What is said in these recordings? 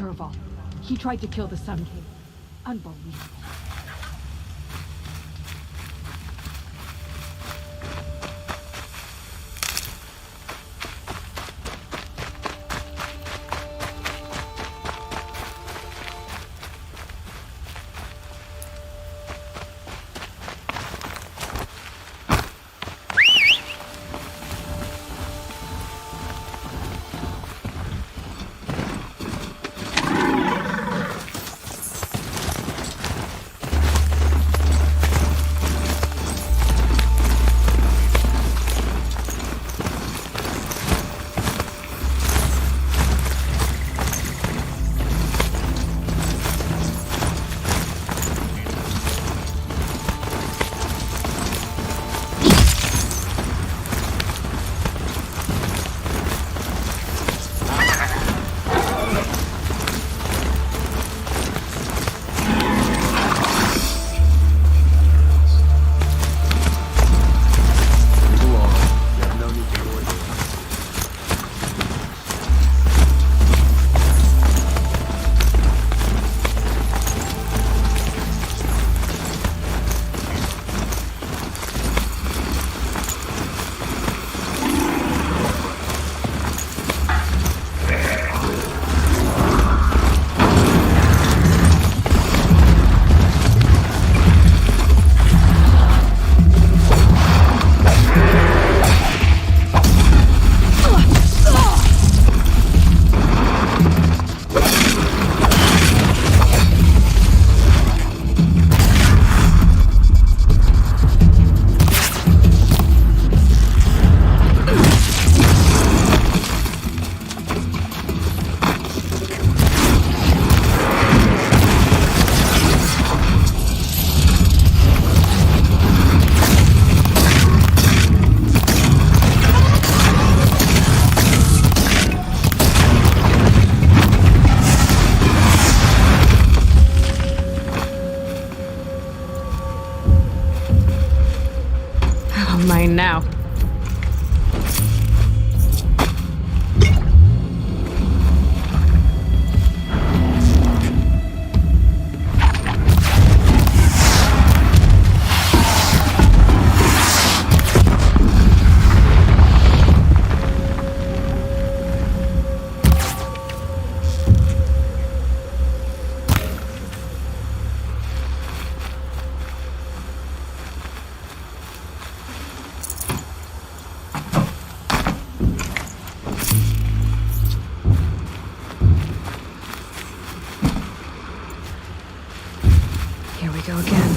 Dervahl. He tried to kill the Sun King. Unbelievable. Mine now. Here we go again.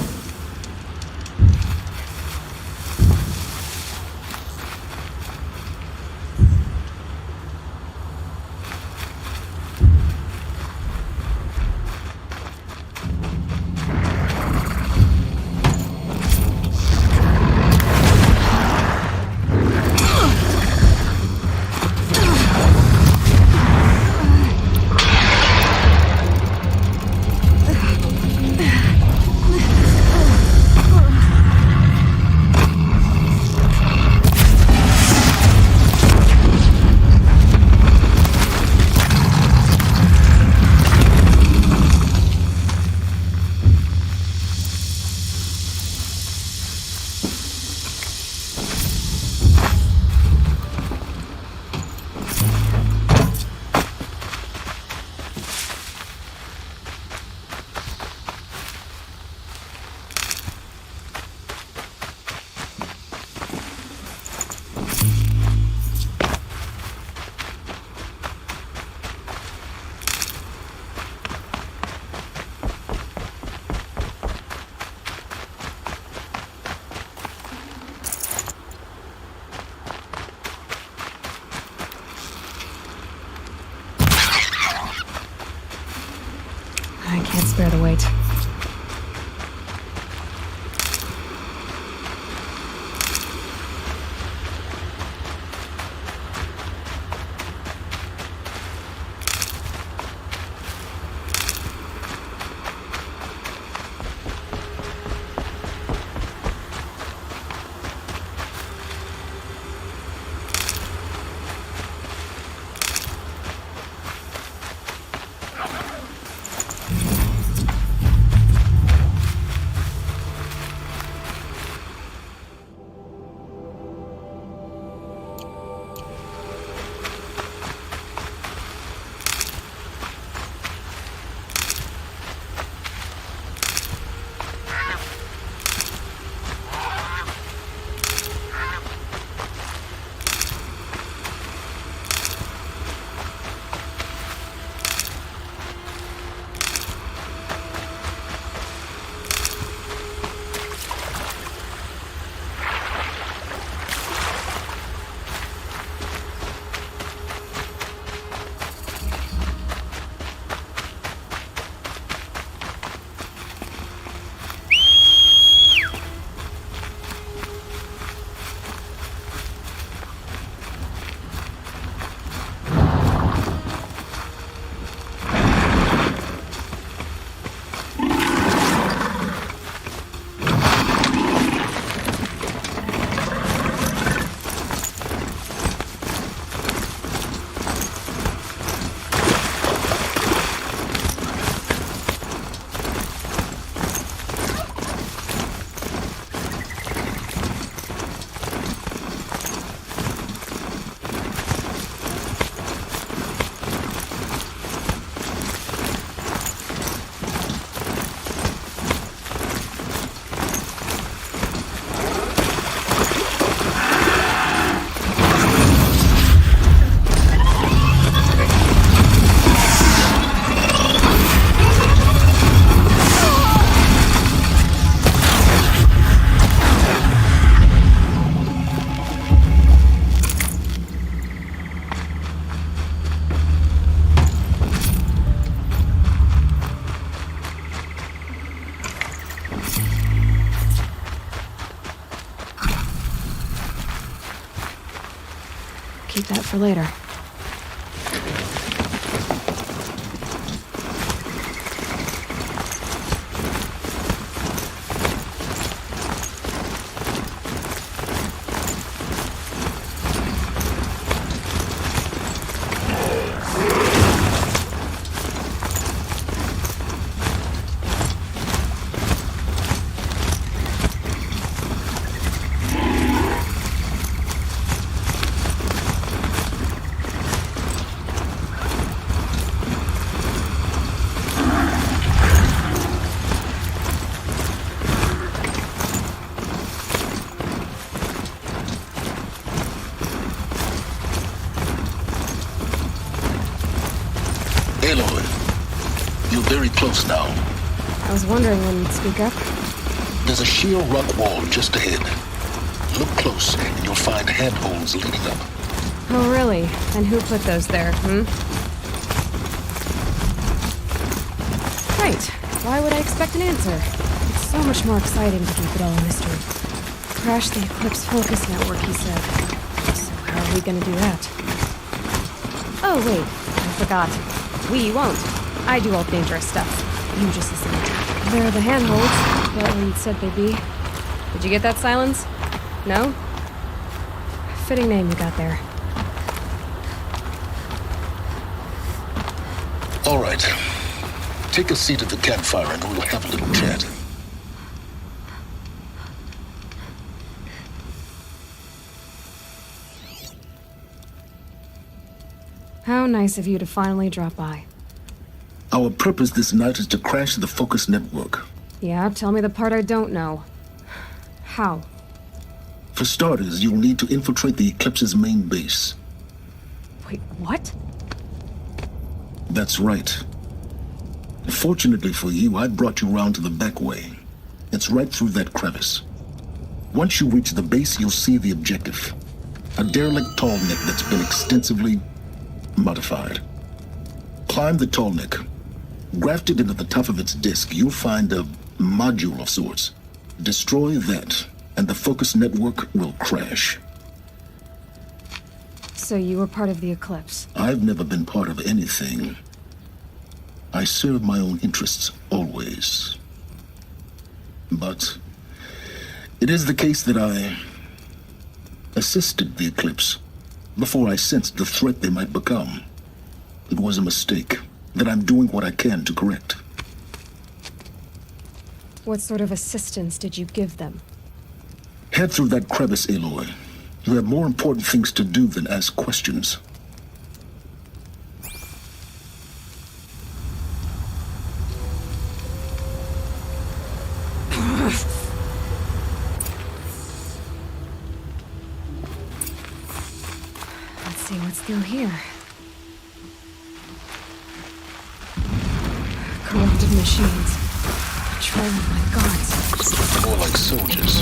I can't spare the weight. keep that for later. Aloy, you're very close now. I was wondering when you'd speak up. There's a sheer rock wall just ahead. Look close, and you'll find handholds leading up. Oh, really? And who put those there, Right. Why would I expect an answer? It's so much more exciting to keep it all a mystery. Crash the Eclipse Focus Network, he said. So how are we gonna do that? Oh, wait. I forgot. We won't. I do all dangerous stuff. You just listen. They're the handholds, that Reed said they'd be. Did you get that, Silence? No? Fitting name you got there. All right. Take a seat at the campfire and we'll have a little chat. How nice of you to finally drop by. Our purpose this night is to crash the Focus Network. Yeah, tell me the part I don't know. How? For starters, you'll need to infiltrate the Eclipse's main base. Wait, what? That's right. Fortunately for you, I brought you round to the back way. It's right through that crevice. Once you reach the base, you'll see the objective. A derelict tall neck that's been extensively modified. Climb the tall neck. Grafted into the top of its disk, you'll find a module of sorts. Destroy that, and the Focus Network will crash. So you were part of the Eclipse? I've never been part of anything. I serve my own interests, always. But it is the case that I assisted the Eclipse before I sensed the threat they might become. It was a mistake that I'm doing what I can to correct. What sort of assistance did you give them? Head through that crevice, Aloy. You have more important things to do than ask questions. Let's see what's through here. Corrupted machines. Betrayal of my gods. More like soldiers.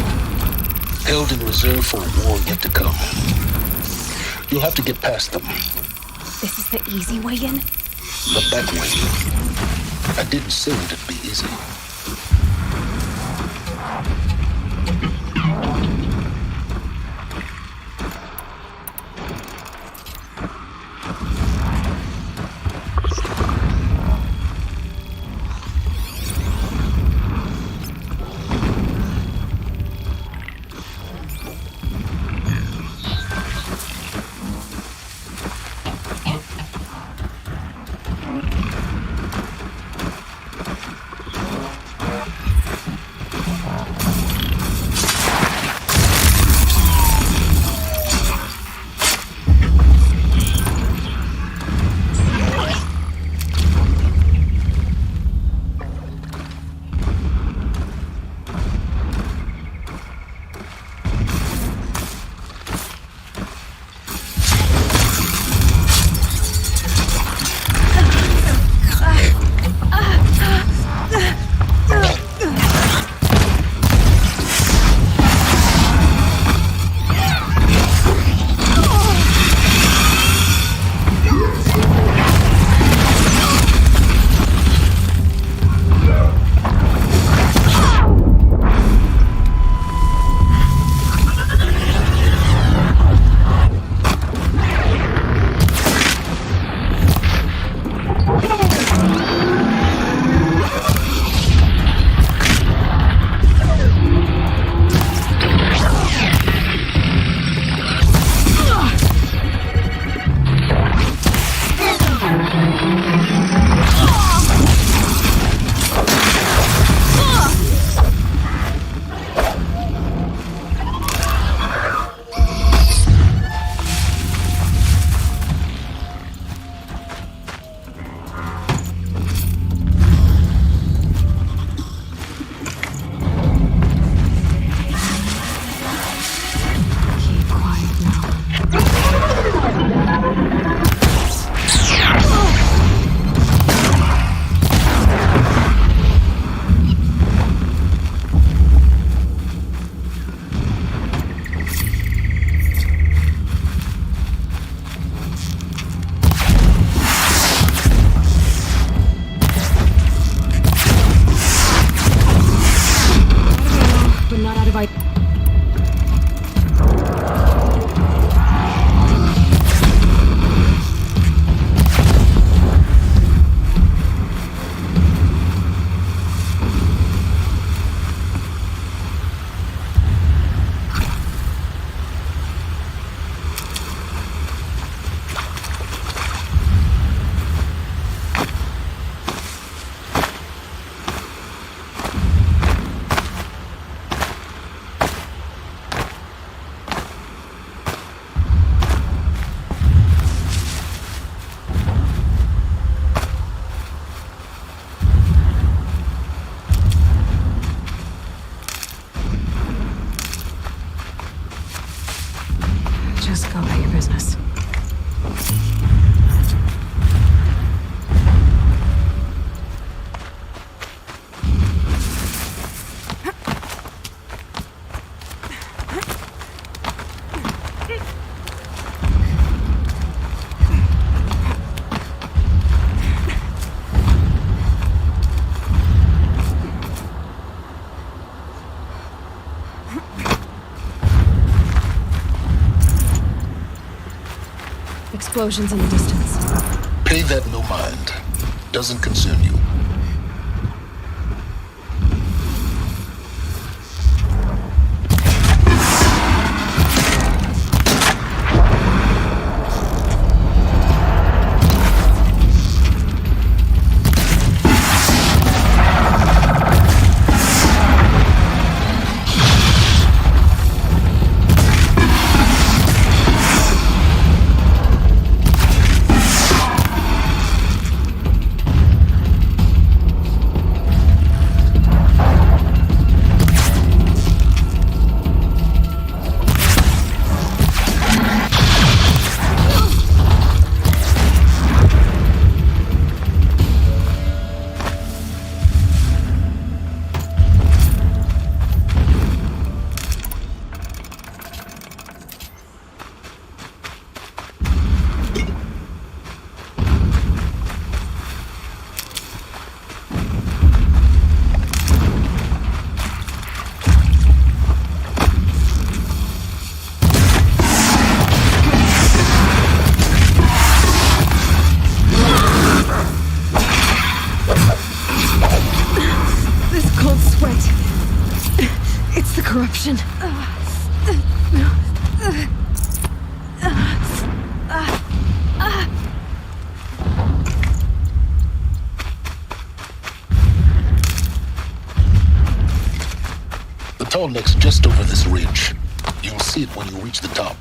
Held in reserve for a war yet to come. You'll have to get past them. This is the easy way in? The back way. I didn't say it'd be easy. Explosions in the distance. Pay that no mind. Doesn't concern you. Corruption. The tall neck's just over this ridge. You'll see it when you reach the top.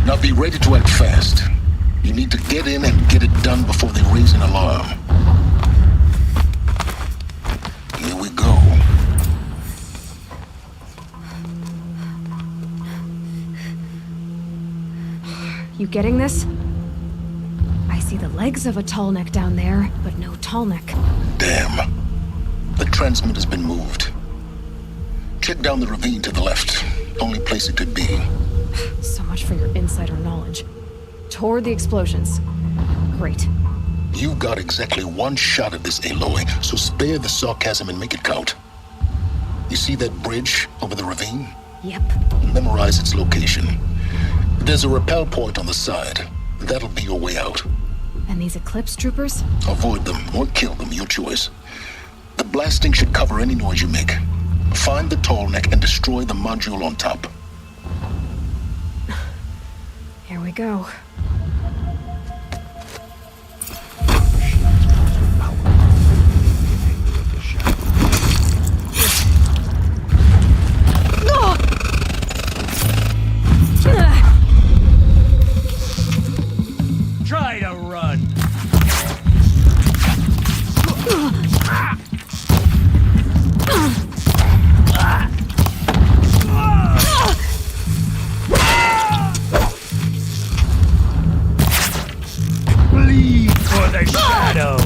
Now be ready to act fast. You need to get in and get it done before they raise an alarm. Here we go. You getting this? I see the legs of a tall neck down there, but no tall neck. Damn. The transmitter's been moved. Check down the ravine to the left. Only place it could be. So much for your insider knowledge. Toward the explosions. Great. You've got exactly one shot at this, Aloy, so spare the sarcasm and make it count. You see that bridge over the ravine? Yep. Memorize its location. There's a rappel point on the side. That'll be your way out. And these Eclipse troopers? Avoid them or kill them, your choice. The blasting should cover any noise you make. Find the tall neck and destroy the module on top. Here we go. Try to run. Bleed for the shadow.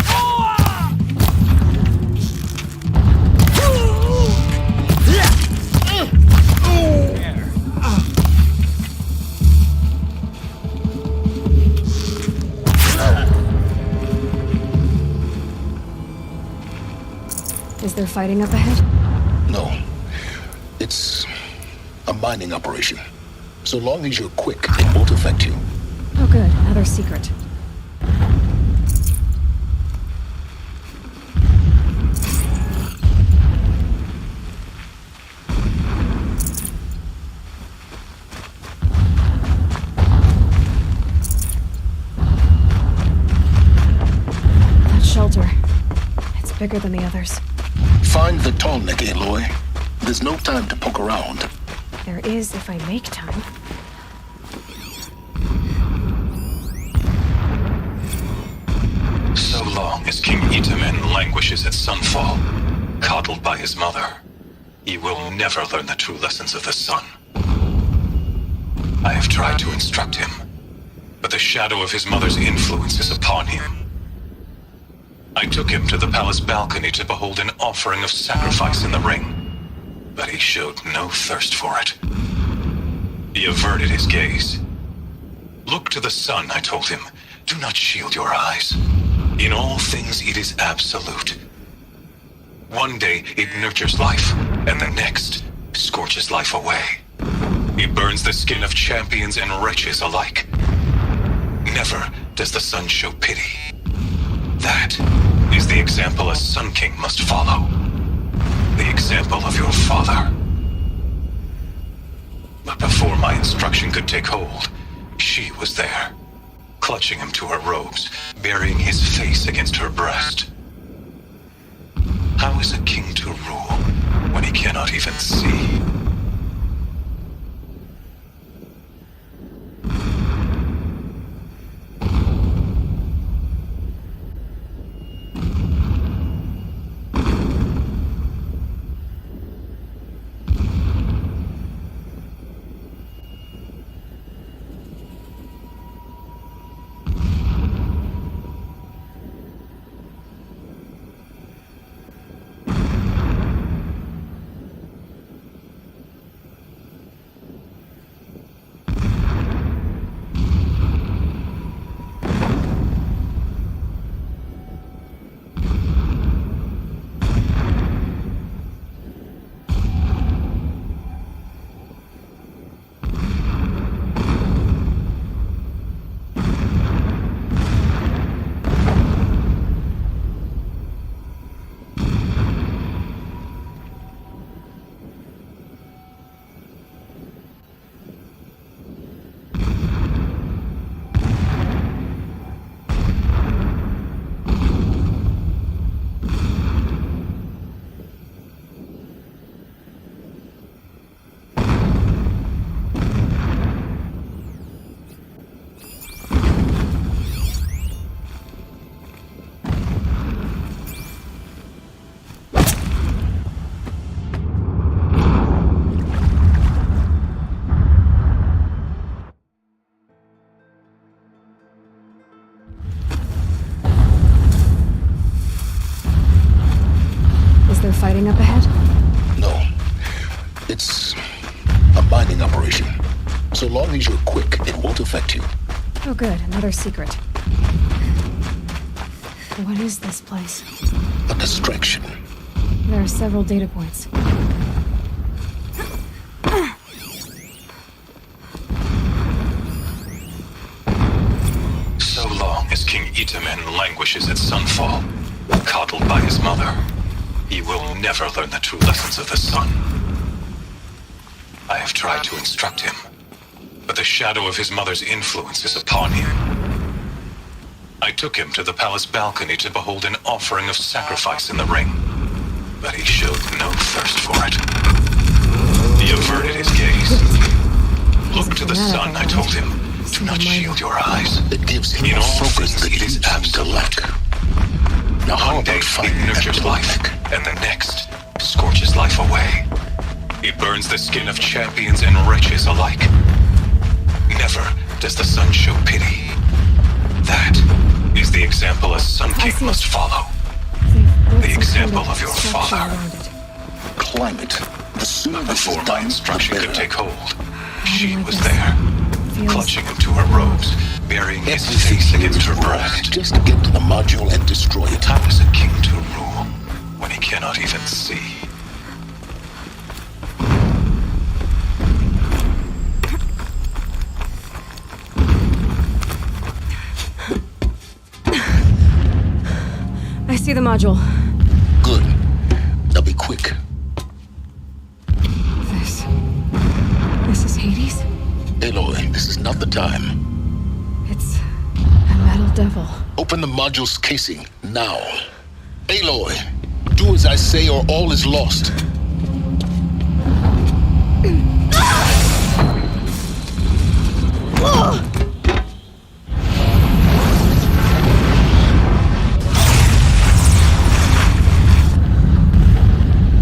Is there fighting up ahead? No. It's a mining operation. So long as you're quick, it won't affect you. Oh good, another secret. That shelter. It's bigger than the others. Find the tall neck, Aloy. There's no time to poke around. There is if I make time. So long as King Itamen languishes at Sunfall, coddled by his mother, he will never learn the true lessons of the sun. I have tried to instruct him, but the shadow of his mother's influence is upon him. I took him to the palace balcony to behold an offering of sacrifice in the ring, but he showed no thirst for it. He averted his gaze. Look to the sun, I told him. Do not shield your eyes. In all things, it is absolute. One day, it nurtures life, and the next, scorches life away. It burns the skin of champions and wretches alike. Never does the sun show pity. That is the example a Sun King must follow. The example of your father. But before my instruction could take hold, she was there, clutching him to her robes, burying his face against her breast. How is a king to rule when he cannot even see? Fighting up ahead? No. It's a mining operation. So long as you're quick, it won't affect you. Oh good, another secret. What is this place? A distraction. There are several data points. So long as King Itamen languishes at Sunfall, coddled by his mother, he will never learn the true lessons of the sun. I have tried to instruct him, but the shadow of his mother's influence is upon him. I took him to the palace balcony to behold an offering of sacrifice in the ring, but he showed no thirst for it. He averted his gaze. Look to the sun, I told him. Do not shield your eyes. It gives him In a all focus things, that it is leads him to absolute. lack. Now how One day about fire it nurtures and life, black? and the next scorches life away. It burns the skin of champions and wretches alike. Never does the sun show pity. That is the example a Sun King see. must follow. The example of your father. Climate. The sooner this is Before my done, instruction the could better. take hold, she like was this. there, Feels clutching him to her robes, burying his Everything face here against is her wrong, breast. just to get to the module and destroy it. How is a king to rule when he cannot even see? I see the module. Good. Now be quick. This is Hades? Aloy, this is not the time. It's a metal devil. Open the module's casing, now. Aloy, do as I say or all is lost.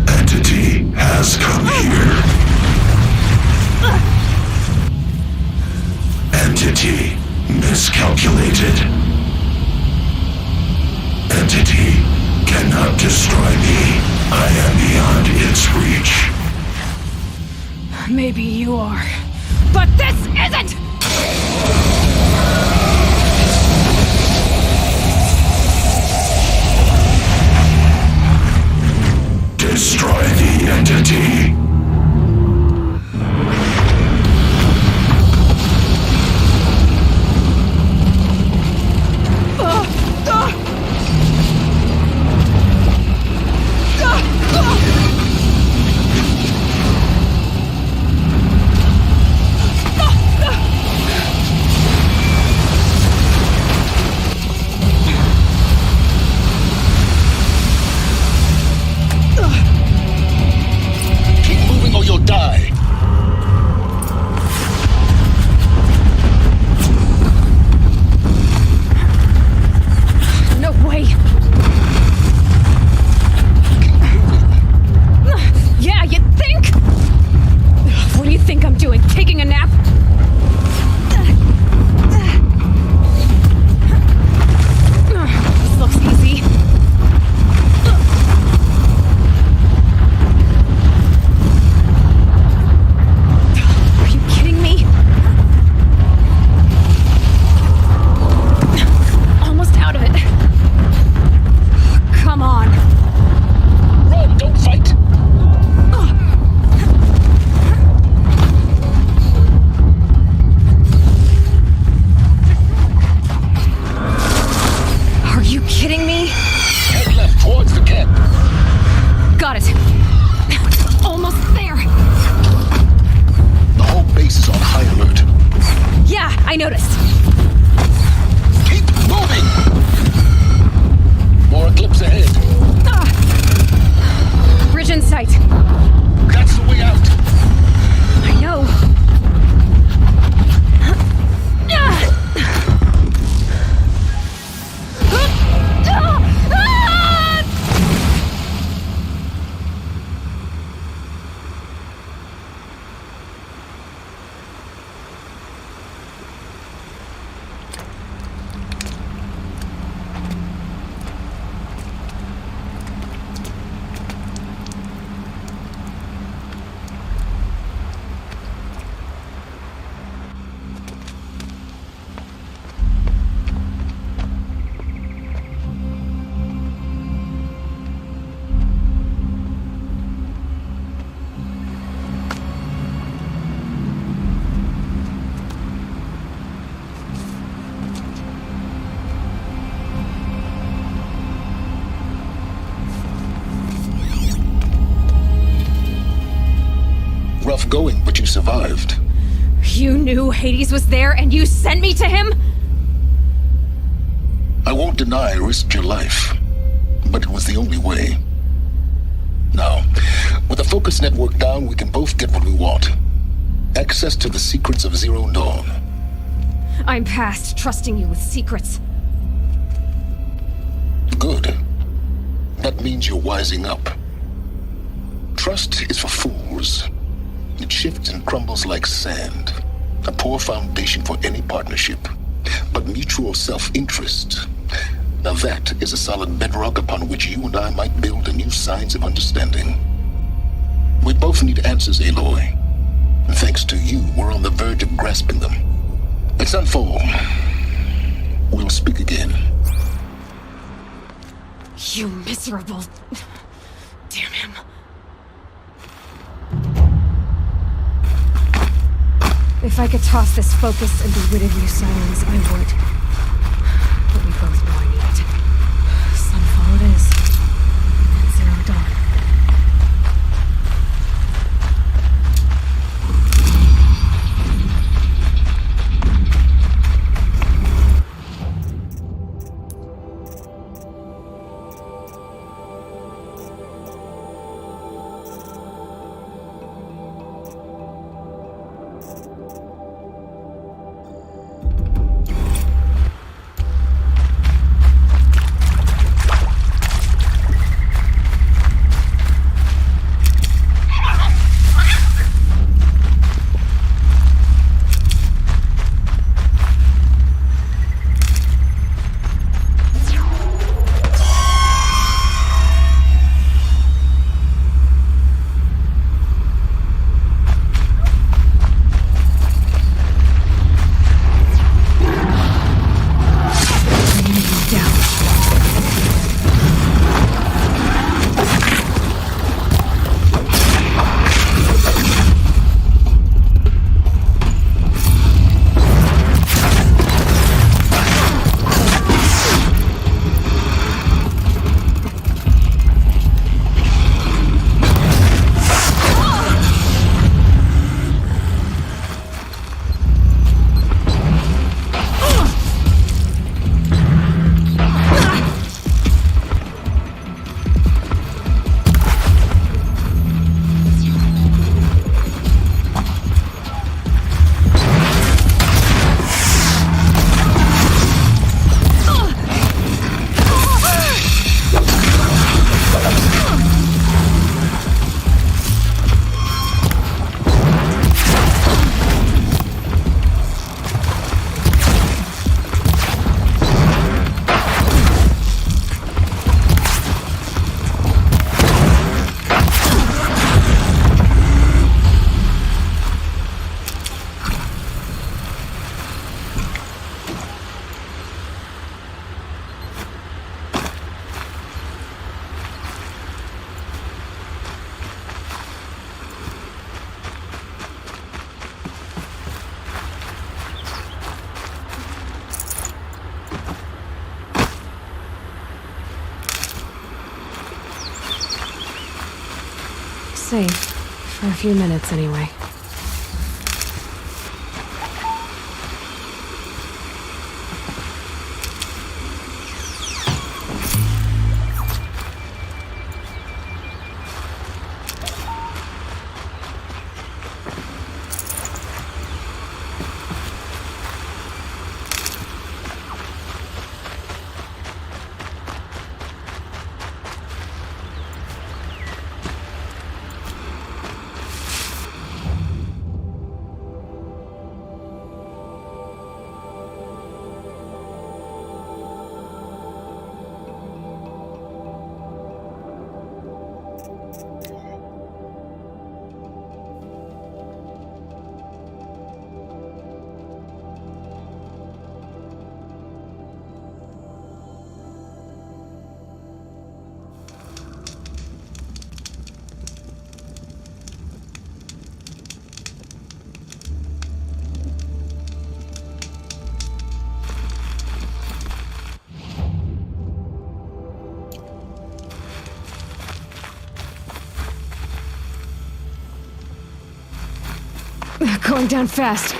Entity has come here. Entity miscalculated. Entity cannot destroy me. I am beyond its reach. Maybe you are. But this isn't! Destroy the entity. survived. You knew Hades was there and you sent me to him? I won't deny I risked your life, but it was the only way. Now, with the focus network down, we can both get what we want. Access to the secrets of Zero Dawn. I'm past trusting you with secrets. Good. That means you're wising up. Trust is for fools. It shifts and crumbles like sand. A poor foundation for any partnership. But mutual self-interest, now that is a solid bedrock upon which you and I might build a new science of understanding. We both need answers, Aloy. And thanks to you, we're on the verge of grasping them. Let's unfold. We'll speak again. You miserable... Damn him. If I could toss this focus and be rid of you, Sirens, I would. But we both know I need it. Sunfall it is. And Zero Dawn. Safe. For a few minutes, anyway. Going down fast.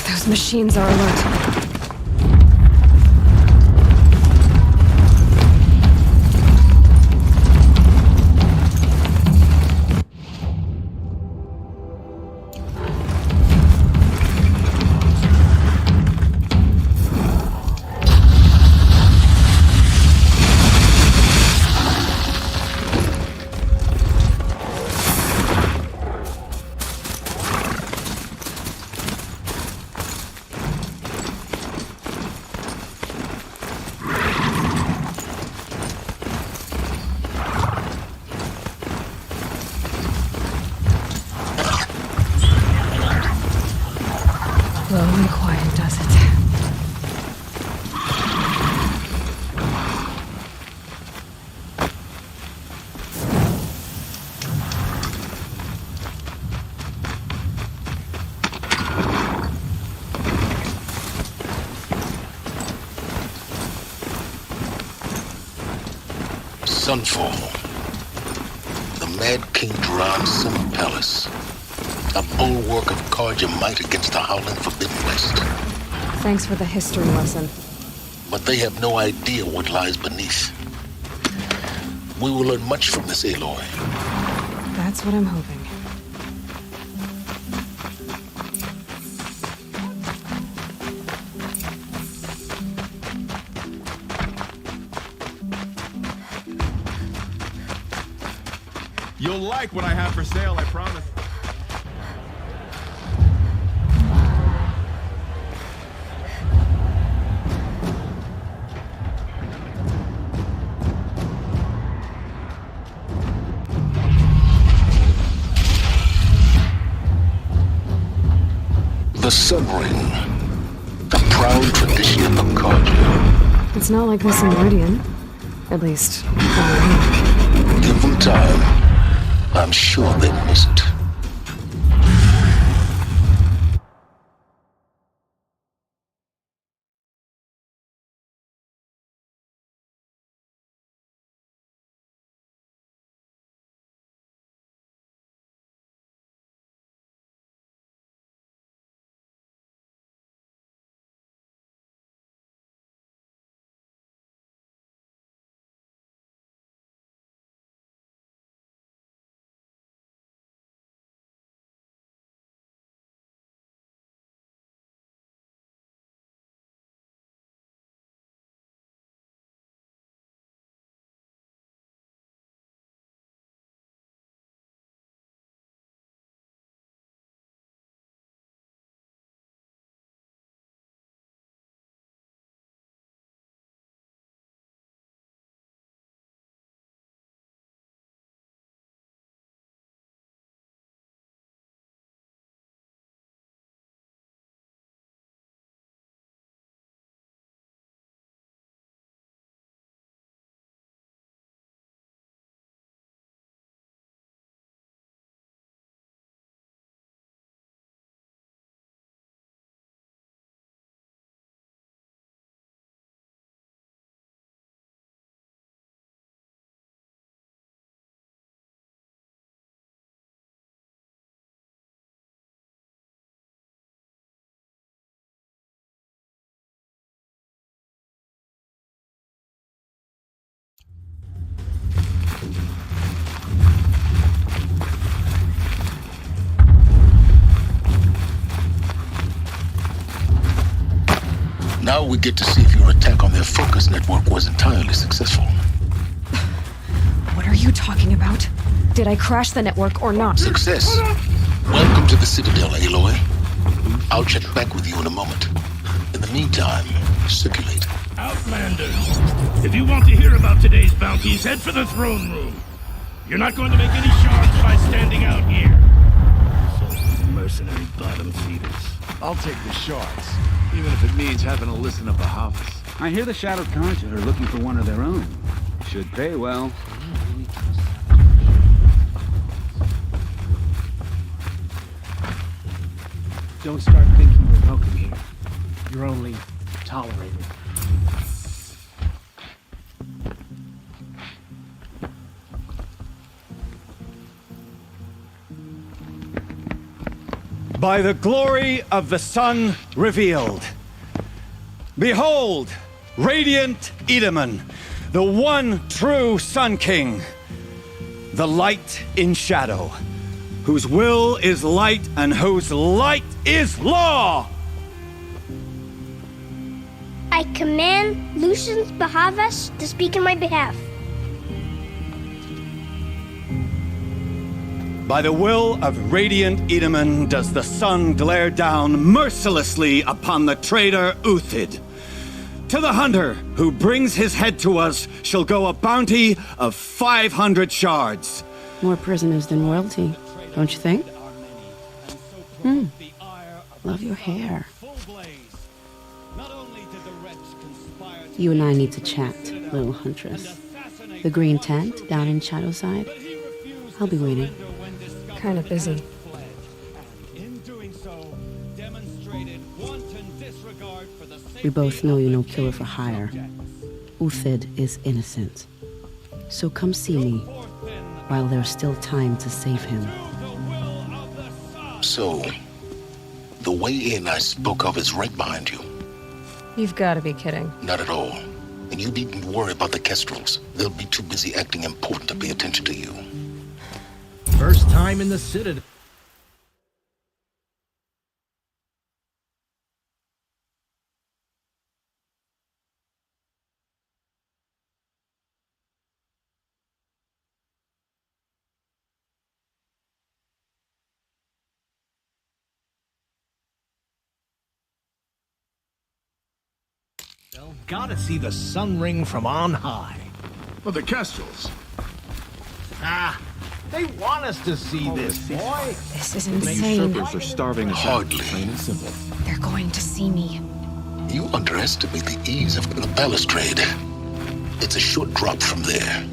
Those machines are alert. Slow and quiet does it. Sunfall. The Mad King Duran's summer palace. A bulwark of Carja might against the howling Forbidden West. Thanks for the history lesson. But they have no idea what lies beneath. We will learn much from this, Aloy. That's what I'm hoping. You'll like what I have for sale, I promise. The Sun Ring. The proud tradition of Carja. It's not like this in Meridian. At least, over here. Give them time. I'm sure they miss it. we get to see if your attack on their focus network was entirely successful. What are you talking about? Did I crash the network or not? Success. Welcome to the Citadel, Aloy. I'll check back with you in a moment. In the meantime, circulate. Outlanders, if you want to hear about today's bounties, head for the throne room. You're not going to make any shards by standing out here. So, mercenary bottom feeders. I'll take the shards, even if it means having to listen to Bahavas. I hear the Shadow Conjure are looking for one of their own. Should pay well. Don't start thinking you're welcome here. You're only tolerated. By the glory of the sun revealed. Behold, radiant Edaman, the one true Sun King, the light in shadow, whose will is light and whose light is law! I command Lucius Bahavas to speak in my behalf. By the will of radiant Edaman does the sun glare down mercilessly upon the traitor Uthid. To the hunter who brings his head to us shall go a bounty of 500 shards. More prisoners than royalty, don't you think? Love your hair. You and I need to chat, little huntress. The green tent down in Shadowside? I'll be waiting. Kinda busy. We both know you're no killer for hire. Uthid is innocent. So come see me while there's still time to save him. So, the way in I spoke of is right behind you. You've got to be kidding. Not at all. And you needn't worry about the Kestrels. They'll be too busy acting important to pay attention to you. First time in the Citadel. Gotta see the sun ring from on high. Well, the Kestrels. Ah, they want us to see this, boy. This is insane. Usurpers are starving us Hardly. out, plain and simple. They're going to see me. You underestimate the ease of the balustrade. It's a short drop from there.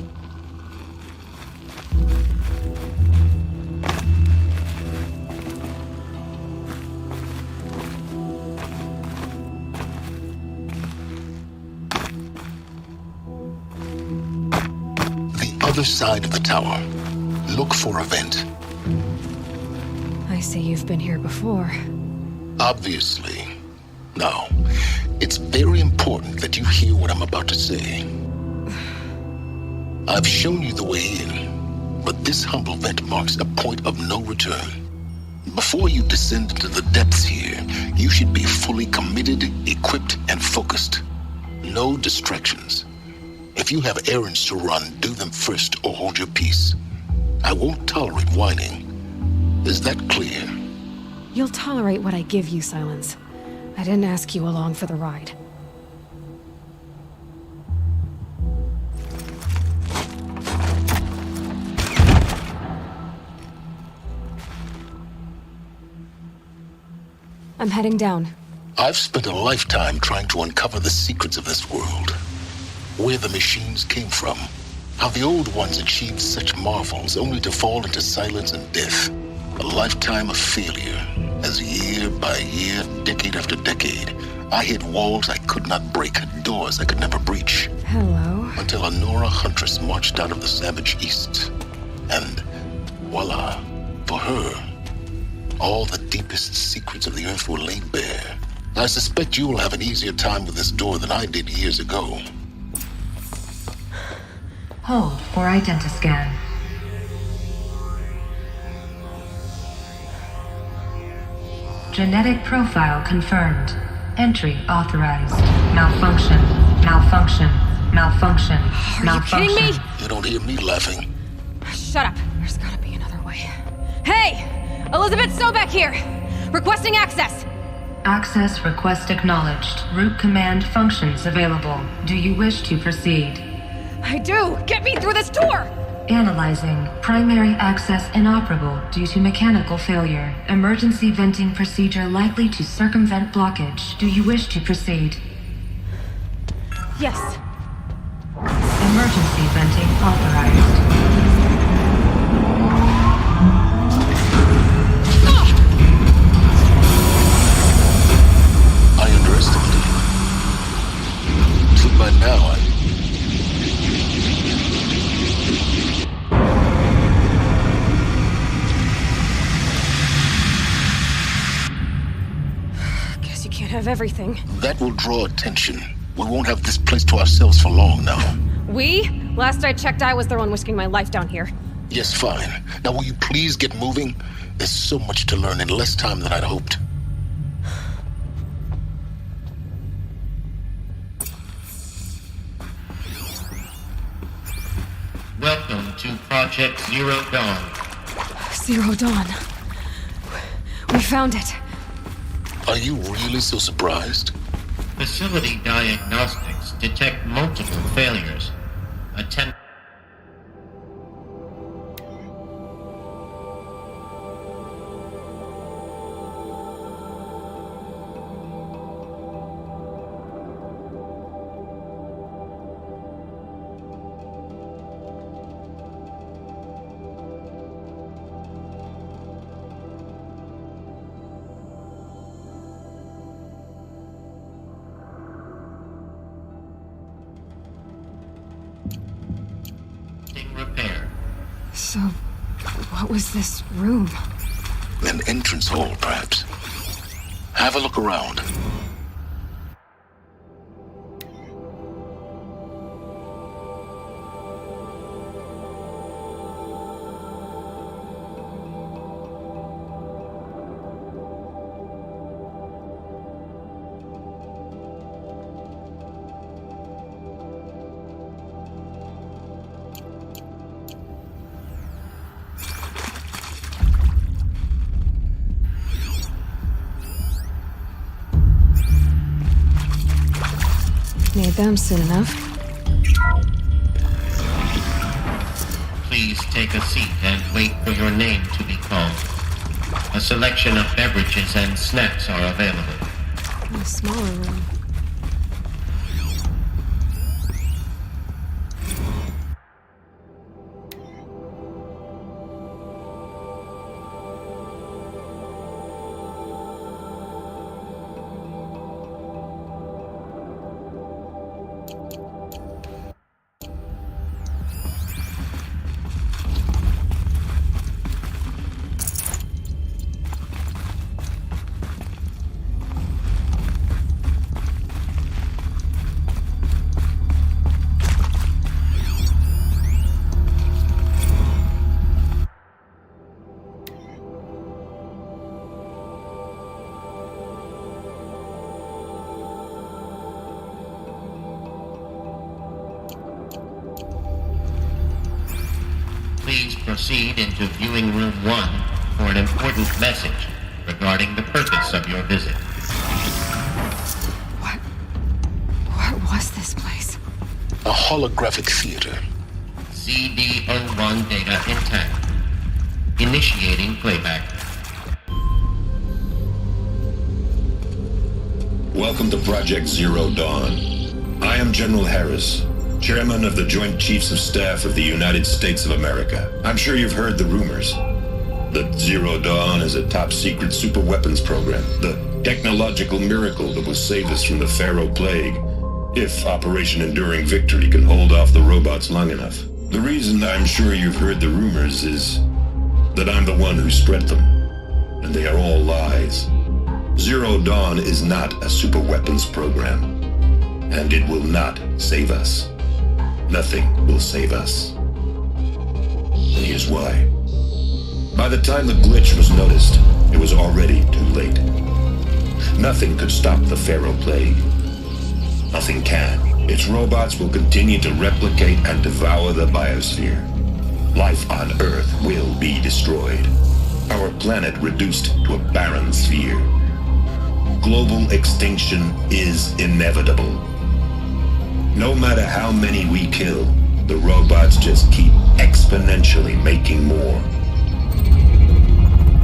Other side of the tower. Look for a vent. I see you've been here before. Obviously. Now, it's very important that you hear what I'm about to say. I've shown you the way in, but this humble vent marks a point of no return. Before you descend into the depths here, you should be fully committed, equipped, and focused. No distractions. If you have errands to run, do them first or hold your peace. I won't tolerate whining. Is that clear? You'll tolerate what I give you, Silence. I didn't ask you along for the ride. I'm heading down. I've spent a lifetime trying to uncover the secrets of this world. Where the machines came from. How the old ones achieved such marvels only to fall into silence and death. A lifetime of failure, as year by year, decade after decade, I hit walls I could not break, doors I could never breach. Hello. Until a Nora huntress marched out of the savage east. And voila, for her, all the deepest secrets of the earth were laid bare. I suspect you will have an easier time with this door than I did years ago. Hold for identiscan. Genetic profile confirmed. Entry authorized. Malfunction. Malfunction. Malfunction. Are you kidding me? You don't hear me laughing. Shut up. There's gotta be another way. Hey! Elizabeth Sobek here! Requesting access! Access request acknowledged. Root command functions available. Do you wish to proceed? I do! Get me through this door! Analyzing. Primary access inoperable due to mechanical failure. Emergency venting procedure likely to circumvent blockage. Do you wish to proceed? Yes. Emergency venting authorized. I underestimated you. Till by now, Guess you can't have everything. That will draw attention. We won't have this place to ourselves for long now. We? Last I checked, I was the one risking my life down here. Yes, fine. Now will you please get moving? There's so much to learn in less time than I'd hoped. Welcome to Project Zero Dawn. Zero Dawn. We found it. Are you really so surprised? Facility diagnostics detect multiple failures. Attempt. Repair. So, what was this room? An entrance hall, perhaps. Have a look around. Made them soon enough. Please take a seat and wait for your name to be called. A selection of beverages and snacks are available. In a smaller room. Please proceed into viewing room 1 for an important message regarding the purpose of your visit. What was this place? A holographic theater. CD01 data intact. Initiating playback. Welcome to Project Zero Dawn. I am General Harris, Chairman of the Joint Chiefs of Staff of the United States of America. I'm sure you've heard the rumors that Zero Dawn is a top-secret superweapons program, the technological miracle that will save us from the Pharaoh Plague, if Operation Enduring Victory can hold off the robots long enough. The reason I'm sure you've heard the rumors is that I'm the one who spread them, and they are all lies. Zero Dawn is not a superweapons program, and it will not save us. Nothing will save us. And here's why. By the time the glitch was noticed, it was already too late. Nothing could stop the Pharaoh Plague. Nothing can. Its robots will continue to replicate and devour the biosphere. Life on Earth will be destroyed. Our planet reduced to a barren sphere. Global extinction is inevitable. No matter how many we kill, the robots just keep exponentially making more.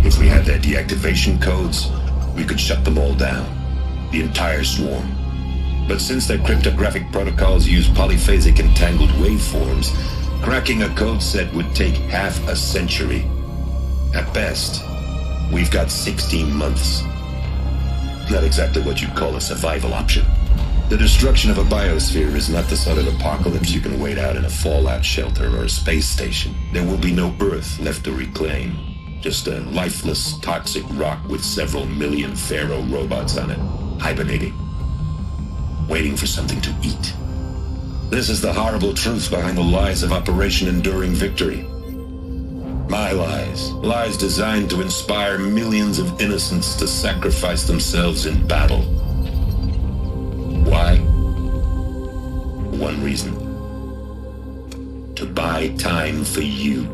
If we had their deactivation codes, we could shut them all down. The entire swarm. But since their cryptographic protocols use polyphasic entangled waveforms, cracking a code set would take half a century. At best, we've got 16 months. Not exactly what you'd call a survival option. The destruction of a biosphere is not the sort of apocalypse you can wait out in a fallout shelter or a space station. There will be no Earth left to reclaim. Just a lifeless, toxic rock with several million Pharaoh robots on it, hibernating, waiting for something to eat. This is the horrible truth behind the lies of Operation Enduring Victory. My lies. Lies designed to inspire millions of innocents to sacrifice themselves in battle. Why? One reason. To buy time for you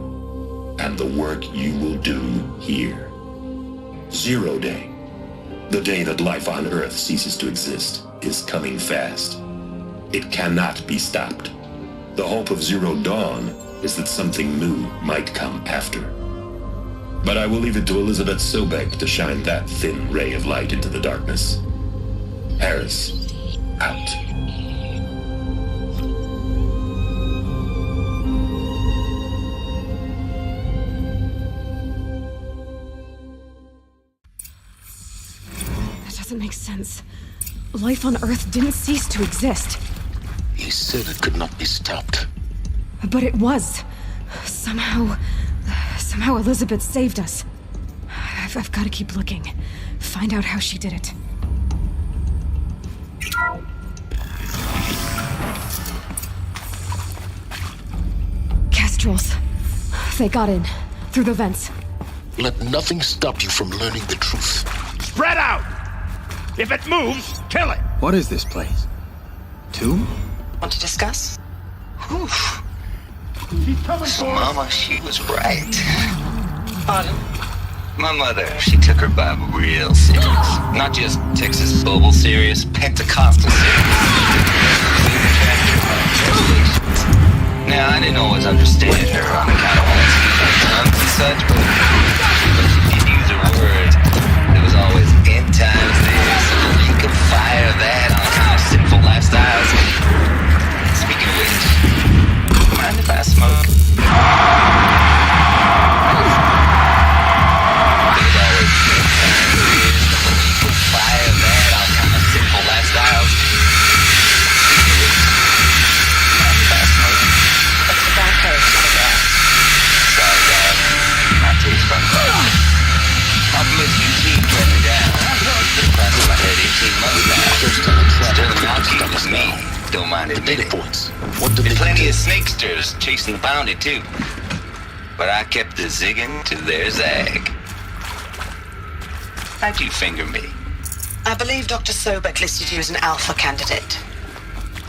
and the work you will do here. Zero Day, the day that life on Earth ceases to exist, is coming fast. It cannot be stopped. The hope of Zero Dawn is that something new might come after. But I will leave it to Elizabeth Sobek to shine that thin ray of light into the darkness. Harris, out. That doesn't make sense. Life on Earth didn't cease to exist. He said it could not be stopped. But it was. Somehow Elizabeth saved us. I've got to keep looking. Find out how she did it. Kestrels. They got in. Through the vents. Let nothing stop you from learning the truth. Spread out! If it moves, kill it! What is this place? Tomb? Want to discuss? Whew. So Mama, she was right. Pardon? My mother, she took her Bible real serious. Not just Texas Bible serious, Pentecostal serious. Now, I didn't always understand her on account of all these tongues and such, but she did use her words. There was always end times this, you could fire that on account of sinful lifestyles. Speaking of which, mind if I smoke? There's always end times this, you could fire that on account of sinful lifestyles. Mind if I smoke? That's the tobacco cigarette. Sorry, dog. My taste from close. I've missed you teeth getting down. Been crossing my head 18 months now. Still the monkey was me. Don't mind admitting. Been plenty of snakesters chasing the bounty too. But I kept the zigging to their zag. How'd you finger me? I believe Dr. Sobek listed you as an alpha candidate.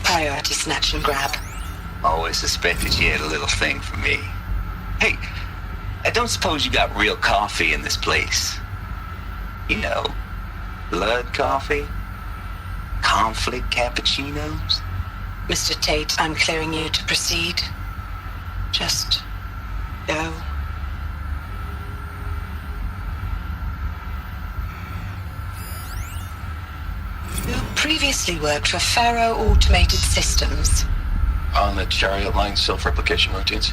Priority snatch and grab. Always suspected she had a little thing for me. Hey, I don't suppose you got real coffee in this place. You know, blood coffee? Conflict cappuccinos? Mr. Tate, I'm clearing you to proceed. Just go. You previously worked for Pharaoh Automated Systems. On the Chariot Line self-replication routines.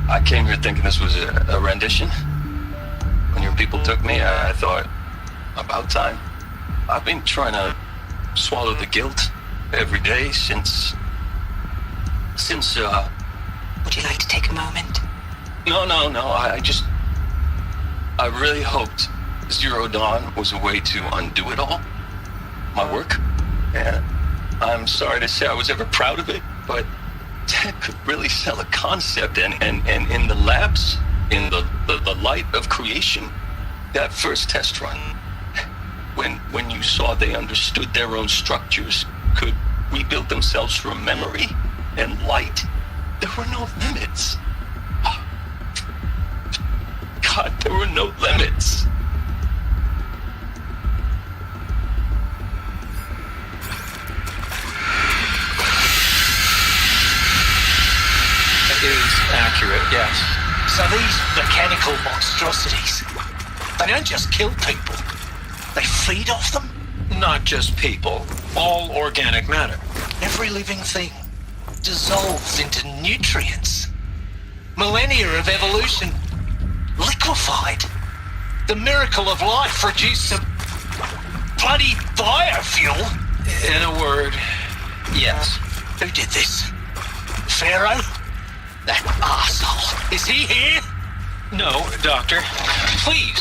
I came here thinking this was a rendition. When your people took me, I thought, about time. I've been trying to swallow the guilt every day since... Would you like to take a moment? No, I really hoped Zero Dawn was a way to undo it all. My work. And I'm sorry to say I was ever proud of it, but Tech could really sell a concept, and in the labs, in the light of creation, that first test run, When you saw they understood their own structures, could rebuild themselves from memory and light, there were no limits. God, there were no limits. It is accurate, yes. So these mechanical monstrosities, they don't just kill people, they feed off them? Not just people, all organic matter. Every living thing dissolves into nutrients. Millennia of evolution liquefied. The miracle of life produced some bloody biofuel. In a word, yes. Who did this? Pharaoh? That arsehole. Is he here? No, Doctor. Please,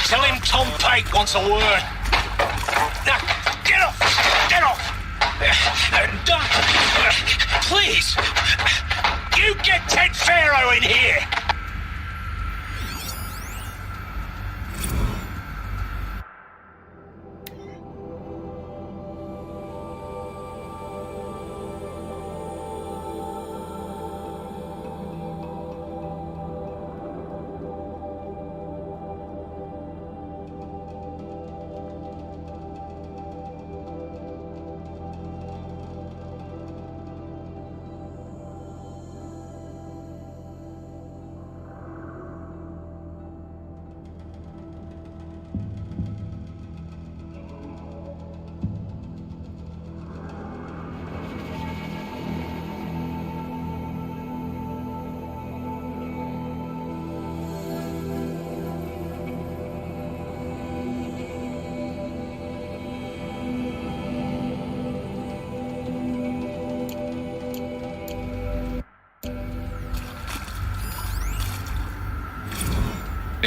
tell him Tom Pate wants a word. Now, get off! Get off! Doctor, please, you get Ted Pharaoh in here!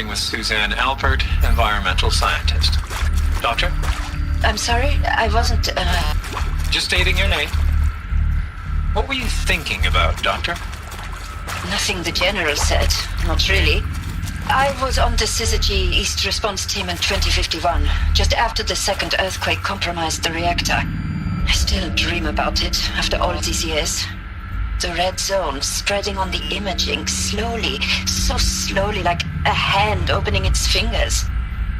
With Suzanne Alpert, environmental scientist. Doctor? I'm sorry, I wasn't, Just stating your name. What were you thinking about, Doctor? Nothing the General said. Not really. I was on the Syzygy East Response Team in 2051, just after the second earthquake compromised the reactor. I still dream about it, after all these years. The red zone spreading on the imaging, slowly, so slowly, like a hand opening its fingers.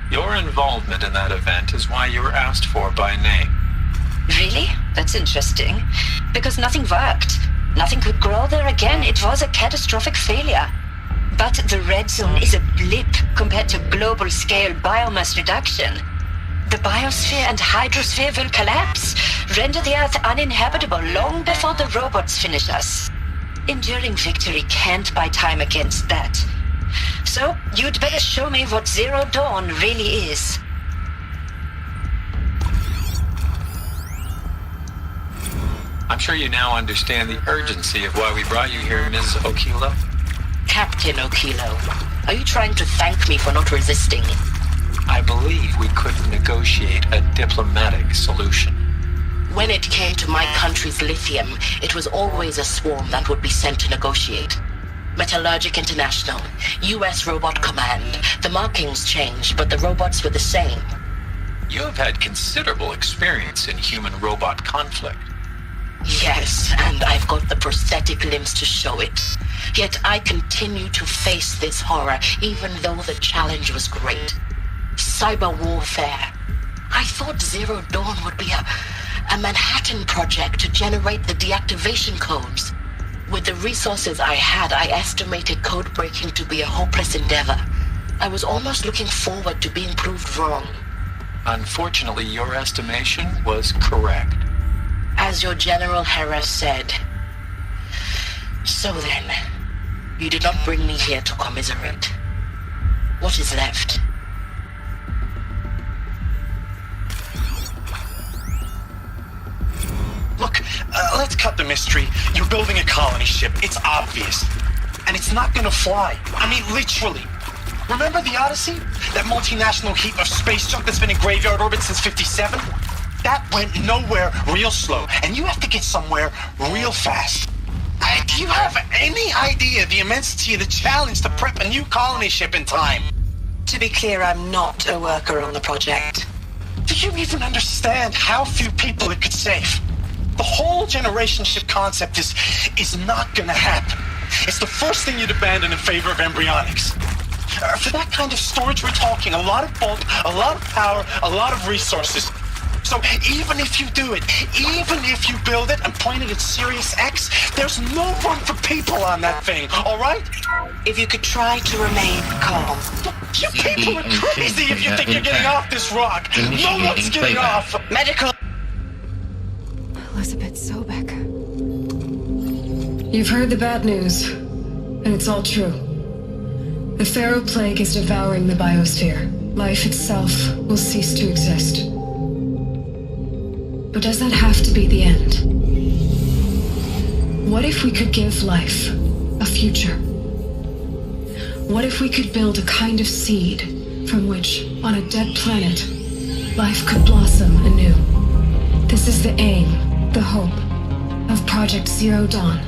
Your involvement in that event is why you were asked for by name. Really? That's interesting. Because nothing worked. Nothing could grow there again. It was a catastrophic failure. But the red zone is a blip compared to global-scale biomass reduction. The biosphere and hydrosphere will collapse, render the Earth uninhabitable long before the robots finish us. Enduring victory can't buy time against that. So, you'd better show me what Zero Dawn really is. I'm sure you now understand the urgency of why we brought you here, Ms. Okilo. Captain Okilo, are you trying to thank me for not resisting? I believe we could negotiate a diplomatic solution. When it came to my country's lithium, it was always a swarm that would be sent to negotiate. Metallurgic International, US Robot Command. The markings changed, but the robots were the same. You have had considerable experience in human-robot conflict. Yes, and I've got the prosthetic limbs to show it. Yet I continue to face this horror, even though the challenge was great. Cyber warfare. I thought Zero Dawn would be a Manhattan Project to generate the deactivation codes. With the resources I had, I estimated code breaking to be a hopeless endeavor. I was almost looking forward to being proved wrong. Unfortunately, your estimation was correct. As your General Harris said. So then, you did not bring me here to commiserate. What is left? Look, let's cut the mystery. You're building a colony ship. It's obvious. And it's not gonna fly. I mean, literally. Remember the Odyssey? That multinational heap of space junk that's been in graveyard orbit since 57? That went nowhere real slow. And you have to get somewhere real fast. Do you have any idea the immensity of the challenge to prep a new colony ship in time? To be clear, I'm not a worker on the project. Do you even understand how few people it could save? The whole generation ship concept is not gonna happen. It's the first thing you'd abandon in favor of embryonics. For that kind of storage, we're talking a lot of bulk, a lot of power, a lot of resources. So even if you do it, even if you build it and point it at Sirius X, there's no room for people on that thing, all right? If you could try to remain calm. You people are crazy if you think you're getting off this rock. No one's getting off. Medical. Elizabeth Sobek. You've heard the bad news, and it's all true. The Pharaoh Plague is devouring the biosphere. Life itself will cease to exist. But does that have to be the end? What if we could give life a future? What if we could build a kind of seed from which, on a dead planet, life could blossom anew? This is the aim, the hope, of Project Zero Dawn.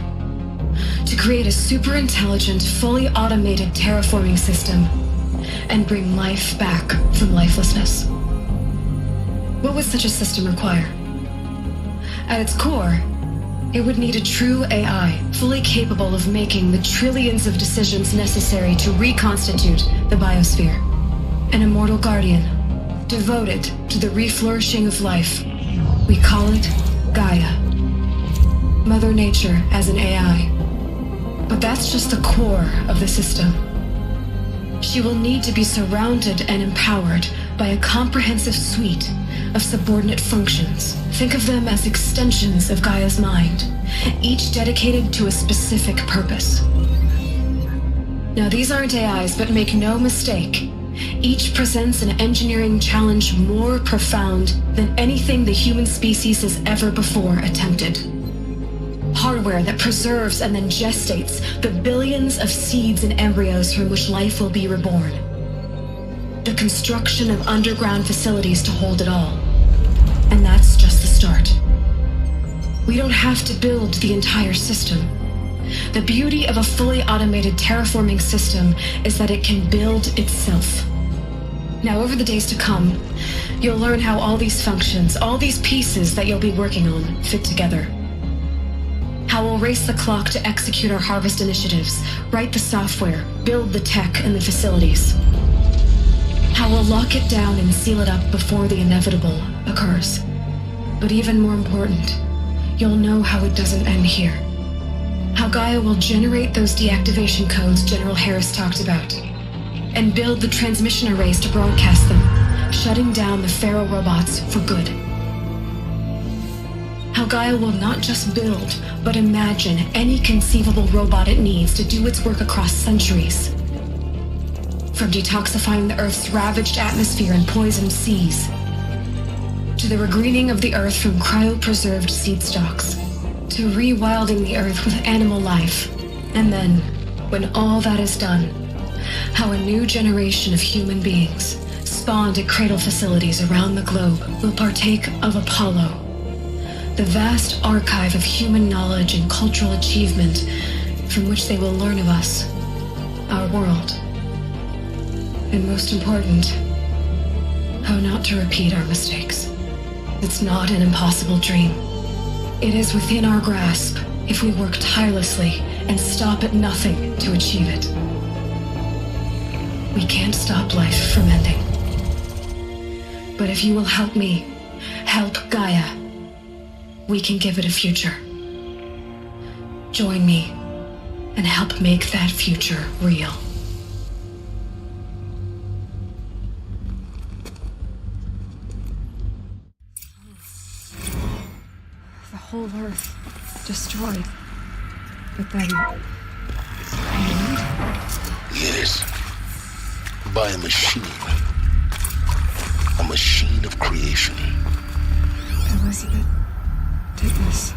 To create a super intelligent, fully automated terraforming system and bring life back from lifelessness. What would such a system require? At its core, it would need a true AI, fully capable of making the trillions of decisions necessary to reconstitute the biosphere. An immortal guardian, devoted to the reflourishing of life. We call it Gaia. Mother Nature as an AI. But that's just the core of the system. She will need to be surrounded and empowered by a comprehensive suite of subordinate functions. Think of them as extensions of Gaia's mind, each dedicated to a specific purpose. Now, these aren't AIs, but make no mistake, each presents an engineering challenge more profound than anything the human species has ever before attempted. Hardware that preserves and then gestates the billions of seeds and embryos from which life will be reborn. The construction of underground facilities to hold it all. And that's just the start. We don't have to build the entire system. The beauty of a fully automated terraforming system is that it can build itself. Now, over the days to come, you'll learn how all these functions, all these pieces that you'll be working on, fit together. How we'll race the clock to execute our harvest initiatives, write the software, build the tech and the facilities. How we'll lock it down and seal it up before the inevitable occurs. But even more important, you'll know how it doesn't end here. How Gaia will generate those deactivation codes General Harris talked about, and build the transmission arrays to broadcast them, shutting down the Pharaoh robots for good. How Gaia will not just build, but imagine any conceivable robot it needs to do its work across centuries. From detoxifying the Earth's ravaged atmosphere and poisoned seas, to the regreening of the Earth from cryopreserved seed stalks, to rewilding the Earth with animal life. And then, when all that is done, how a new generation of human beings, spawned at cradle facilities around the globe, will partake of Apollo, the vast archive of human knowledge and cultural achievement from which they will learn of us, our world. And most important, how not to repeat our mistakes. It's not an impossible dream. It is within our grasp if we work tirelessly and stop at nothing to achieve it. We can't stop life from ending. But if you will help me, help Gaia, we can give it a future. Join me and help make that future real. The whole Earth destroyed. But then... Yes. By a machine. A machine of creation. Elizabeth did this.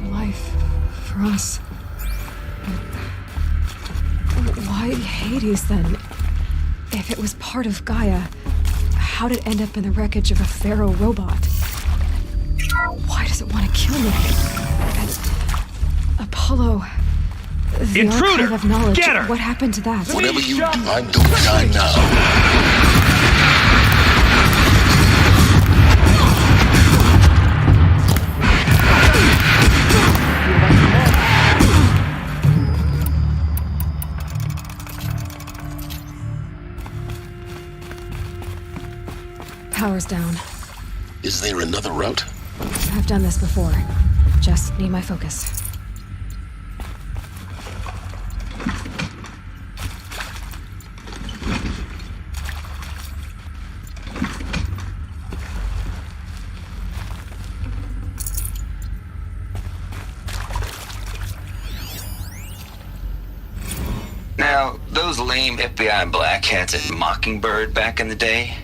for life, for us. But why Hades then? If it was part of Gaia, how did it end up in the wreckage of a Pharaoh robot? Why does it want to kill me? And Apollo, the Intruder! archive of knowledge, Get her! what happened to that? Whatever you do, I don't die now. Power's down. Is there another route? I've done this before. Just need my focus. Now, those lame FBI black hats at Mockingbird back in the day,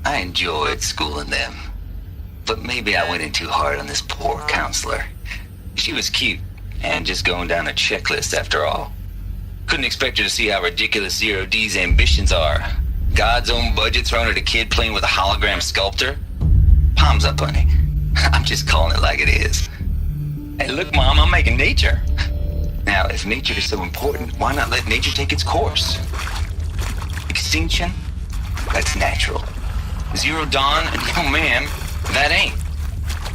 I enjoyed schooling them. But maybe I went in too hard on this poor counselor. She was cute, and just going down a checklist after all. Couldn't expect her to see how ridiculous Zero D's ambitions are. God's own budget thrown at a kid playing with a hologram sculptor? Palms up, honey. I'm just calling it like it is. Hey, look, Mom, I'm making nature. Now, if nature is so important, why not let nature take its course? Extinction? That's natural. Zero Dawn? Oh, man, that ain't.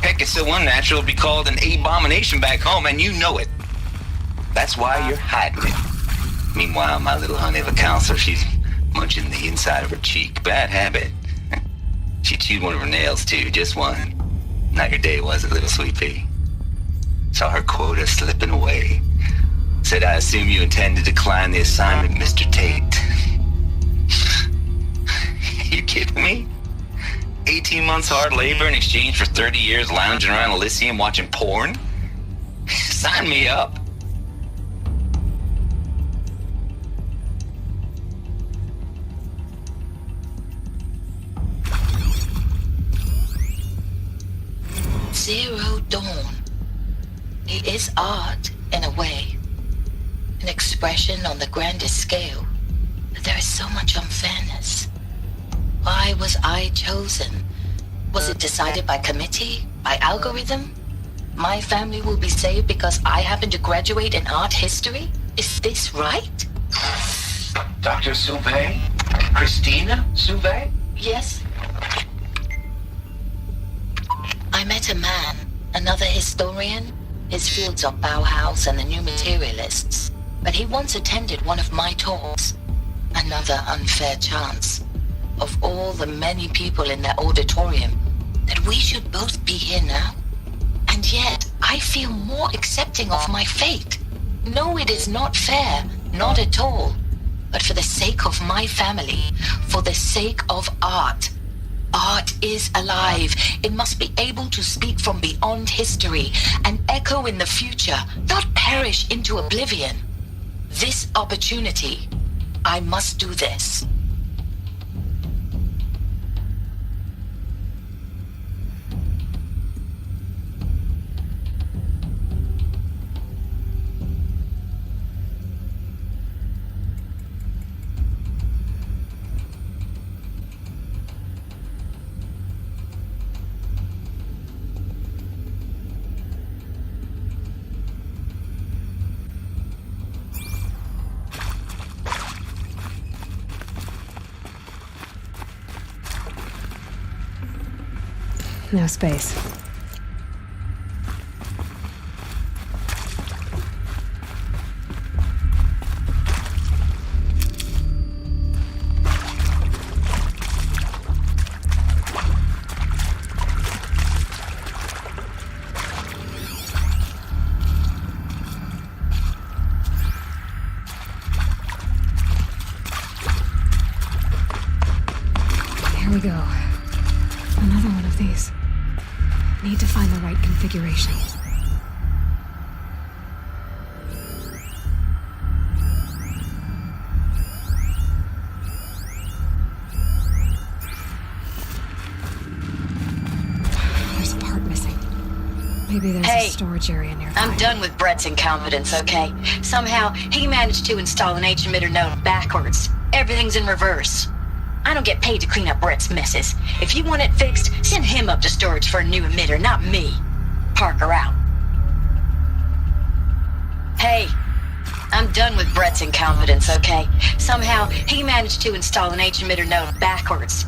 Heck, it's so unnatural to be called an abomination back home, and you know it. That's why you're hiding it. Meanwhile, my little honey of a counselor, she's munching the inside of her cheek. Bad habit. She chewed one of her nails, too, just one. Not your day, was it, little sweet pea? Saw her quota slipping away. Said, I assume you intend to decline the assignment, Mr. Tate. You kidding me? 18 months hard labor in exchange for 30 years lounging around Elysium watching porn? Sign me up. Zero Dawn. It is art, in a way. An expression on the grandest scale. But there is so much unfairness. Why was I chosen? Was it decided by committee? By algorithm? My family will be saved because I happen to graduate in art history? Is this right? Dr. Sauvé? Christina Sauvé? Yes. I met a man, another historian. His fields are Bauhaus and the New Materialists. But he once attended one of my talks. Another unfair chance. Of all the many people in that auditorium, that we should both be here now. And yet, I feel more accepting of my fate. No, it is not fair, not at all. But for the sake of my family, for the sake of art. Art is alive. It must be able to speak from beyond history and echo in the future, not perish into oblivion. This opportunity, I must do this. No space. Here we go. Another one of these. Need to find the right configuration. There's a part missing. Maybe there's Hey, a storage area nearby. I'm done with Brett's incompetence, okay? Somehow, he managed to install an H-emitter node backwards. Everything's in reverse. I don't get paid to clean up Brett's messes. If you want it fixed, send him up to storage for a new emitter, not me. Parker out. Hey, I'm done with Brett's incompetence, okay? Somehow, he managed to install an H-emitter node backwards.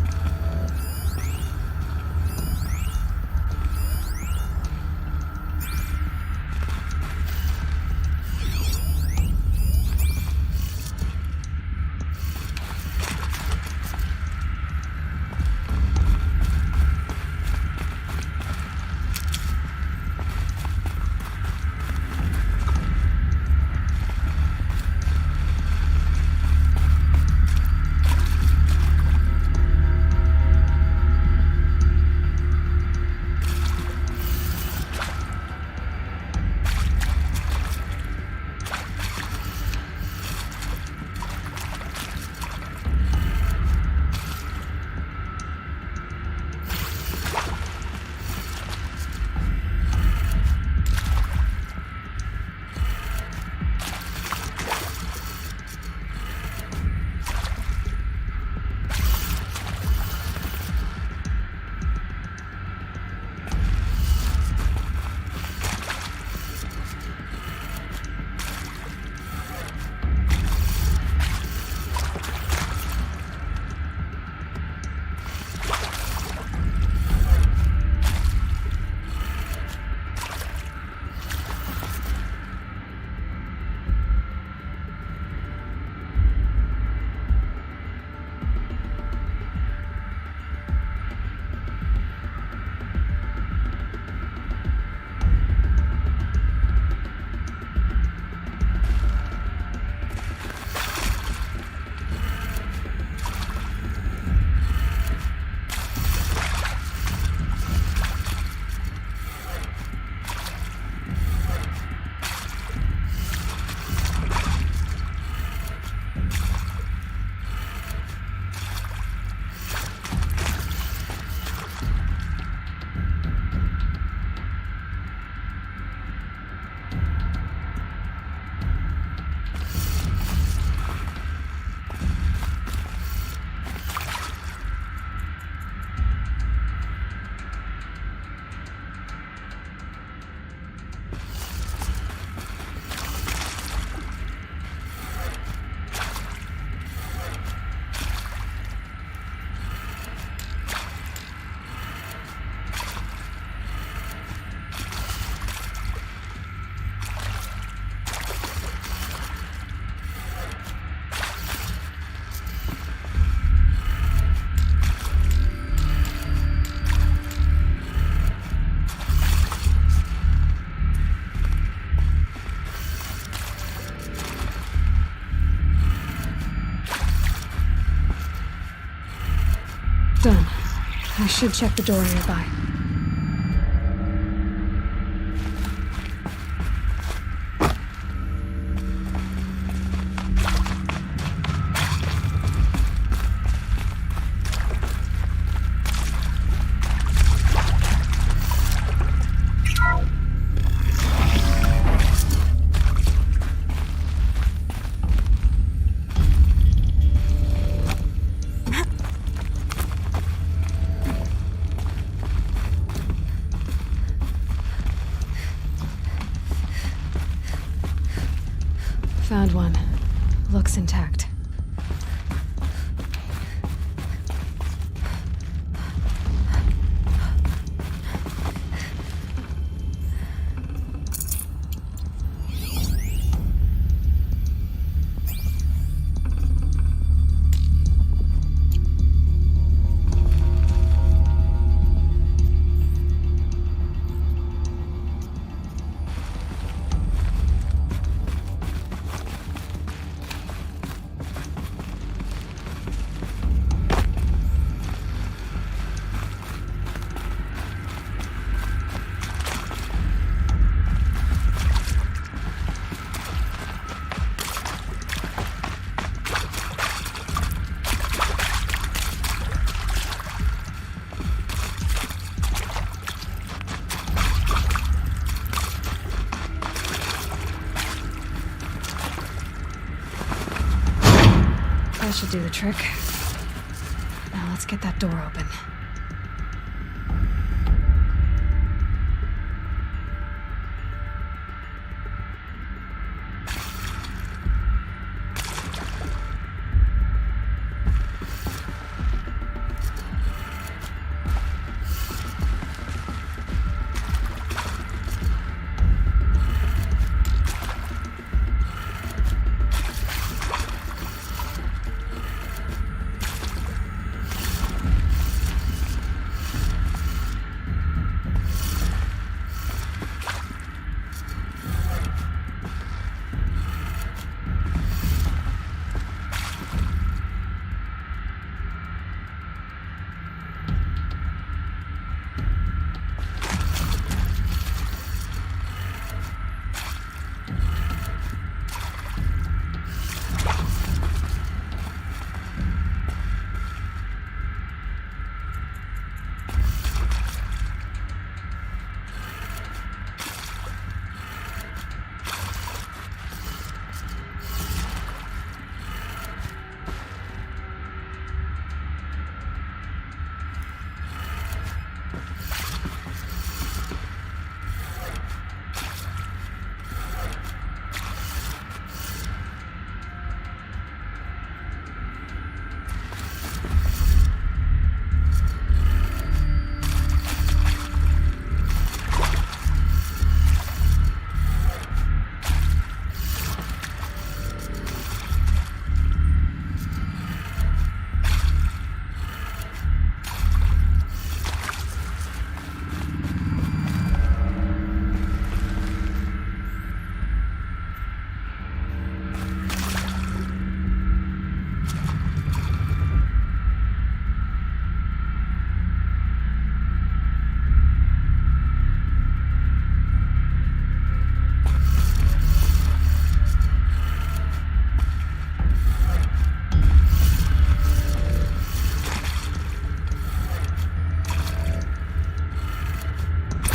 Done. I should check the door nearby. Found one. Looks intact. should do the trick. Now let's get that door open.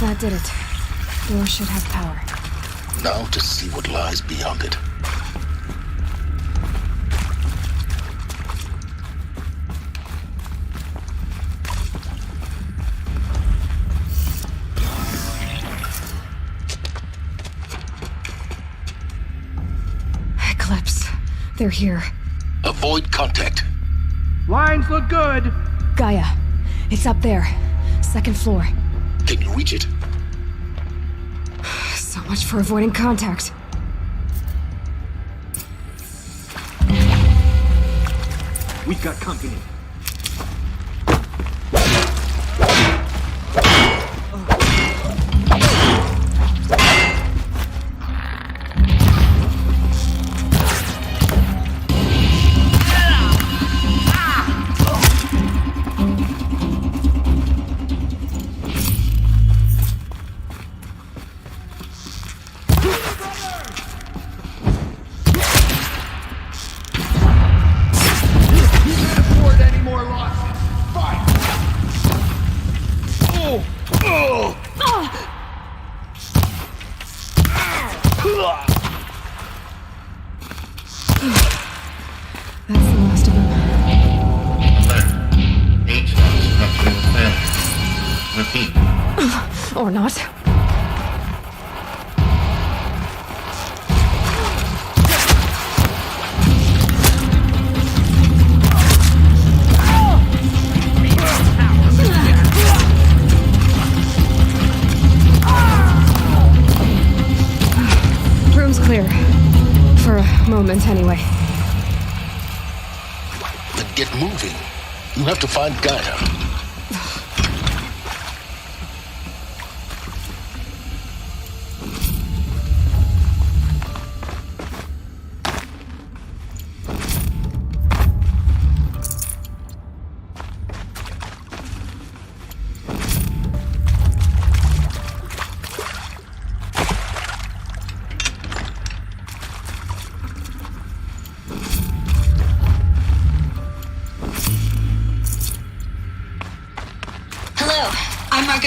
That did it. Door should have power. Now to see what lies beyond it. Eclipse. They're here. Avoid contact. Lines look good. Gaia. It's up there. Second floor. Can you reach it? So much for avoiding contact. We've got company. That's the last of them. Alert. H structure failure. Repeat. Or not. Room's clear. For a moment, anyway. Then get moving. You have to find Gaia.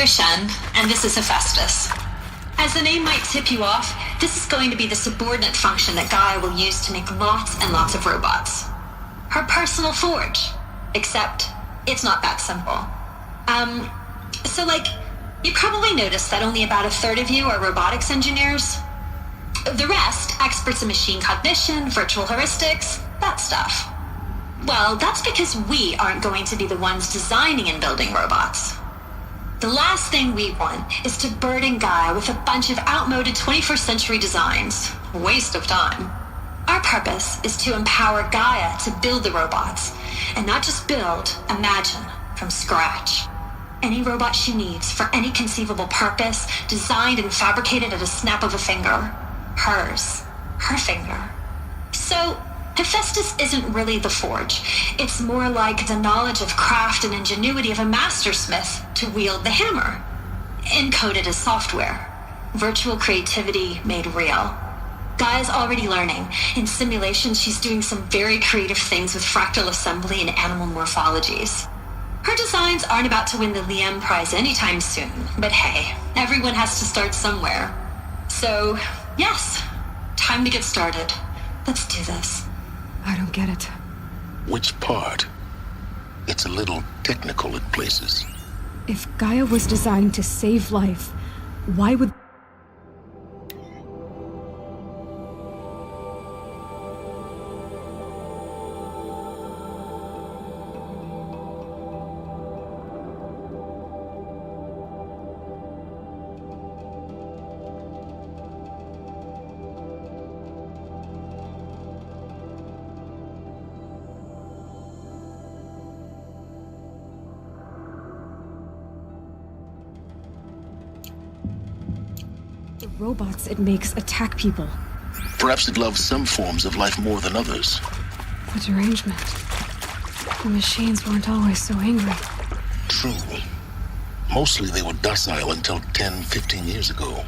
Shen, and this is Hephaestus. As the name might tip you off, this is going to be the subordinate function that Gaia will use to make lots and lots of robots. Her personal forge. Except, it's not that simple. So you probably noticed that only about a third of you are robotics engineers. The rest, experts in machine cognition, virtual heuristics, that stuff. Well, that's because we aren't going to be the ones designing and building robots. The last thing we want is to burden Gaia with a bunch of outmoded 21st century designs. Waste of time. Our purpose is to empower Gaia to build the robots, and not just build, imagine, from scratch. Any robot she needs for any conceivable purpose, designed and fabricated at a snap of a finger. Hers. Her finger. So, Hephaestus isn't really the forge. It's more like the knowledge of craft and ingenuity of a mastersmith to wield the hammer. Encoded as software. Virtual creativity made real. Gaia's already learning. In simulations, she's doing some very creative things with fractal assembly and animal morphologies. Her designs aren't about to win the Liam Prize anytime soon, but hey, everyone has to start somewhere. So, yes, time to get started. Let's do this. I don't get it. Which part? It's a little technical at places. If Gaia was designed to save life, why would... robots it makes attack people. Perhaps it loves some forms of life more than others. The derangement. The machines weren't always so angry. True. Mostly they were docile until 10, 15 years ago.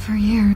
For years.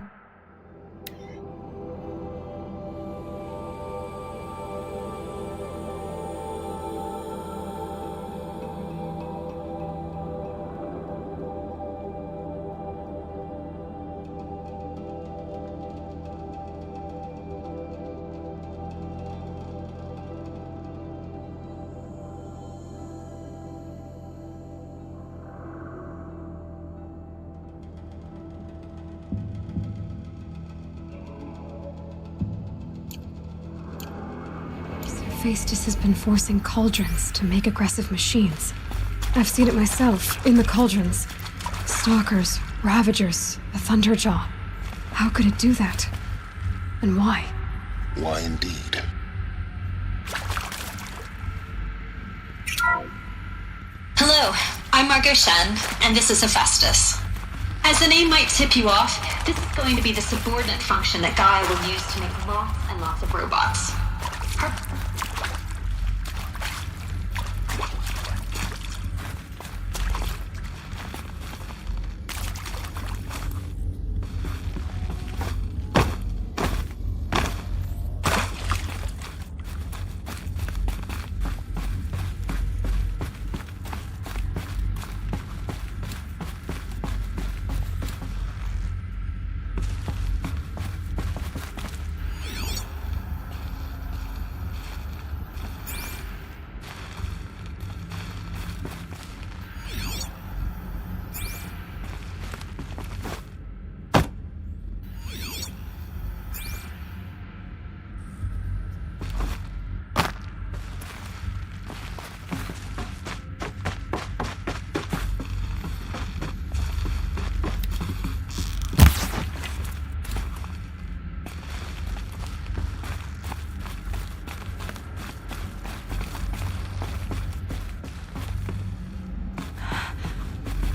Hephaestus has been forcing cauldrons to make aggressive machines. I've seen it myself, in the cauldrons. Stalkers, Ravagers, a Thunderjaw. How could it do that? And why? Why indeed? Hello, I'm Margot Shen, and this is Hephaestus. As the name might tip you off, this is going to be the subordinate function that Gaia will use to make lots and lots of robots.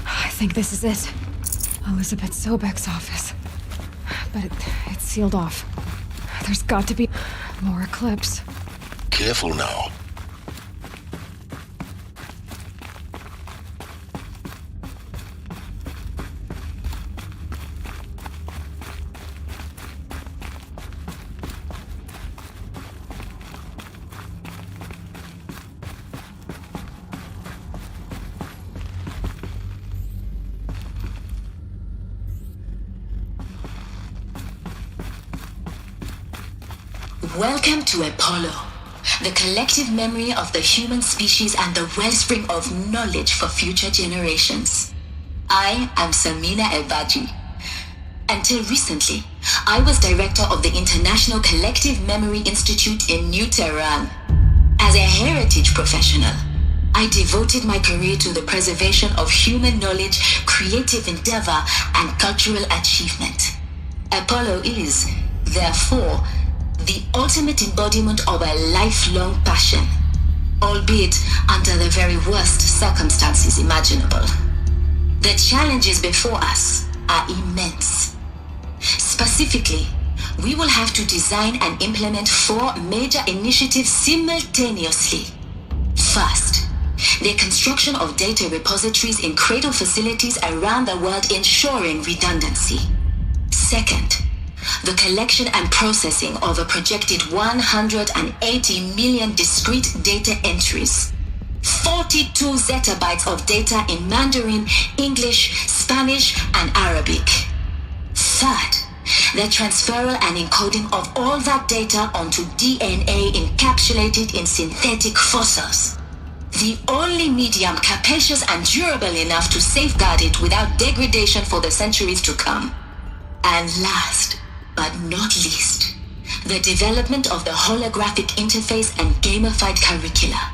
I think this is it. Elizabeth Sobek's office. But it's sealed off. There's got to be more Eclipse. Careful now. Welcome to Apollo. the collective memory of the human species and the wellspring of knowledge for future generations. I am Samina El-Baji. Until recently, I was director of the International Collective Memory Institute in New Tehran. As a heritage professional, I devoted my career to the preservation of human knowledge, creative endeavor, and cultural achievement. Apollo is, therefore, the ultimate embodiment of a lifelong passion, albeit under the very worst circumstances imaginable. The challenges before us are immense. Specifically, we will have to design and implement 4 major initiatives simultaneously. First, the construction of data repositories in cradle facilities around the world, ensuring redundancy. Second, the collection and processing of a projected 180 million discrete data entries. 42 zettabytes of data in Mandarin, English, Spanish, and Arabic. Third, the transferal and encoding of all that data onto DNA encapsulated in synthetic fossils. The only medium capacious and durable enough to safeguard it without degradation for the centuries to come. And last, but not least, the development of the holographic interface and gamified curricula,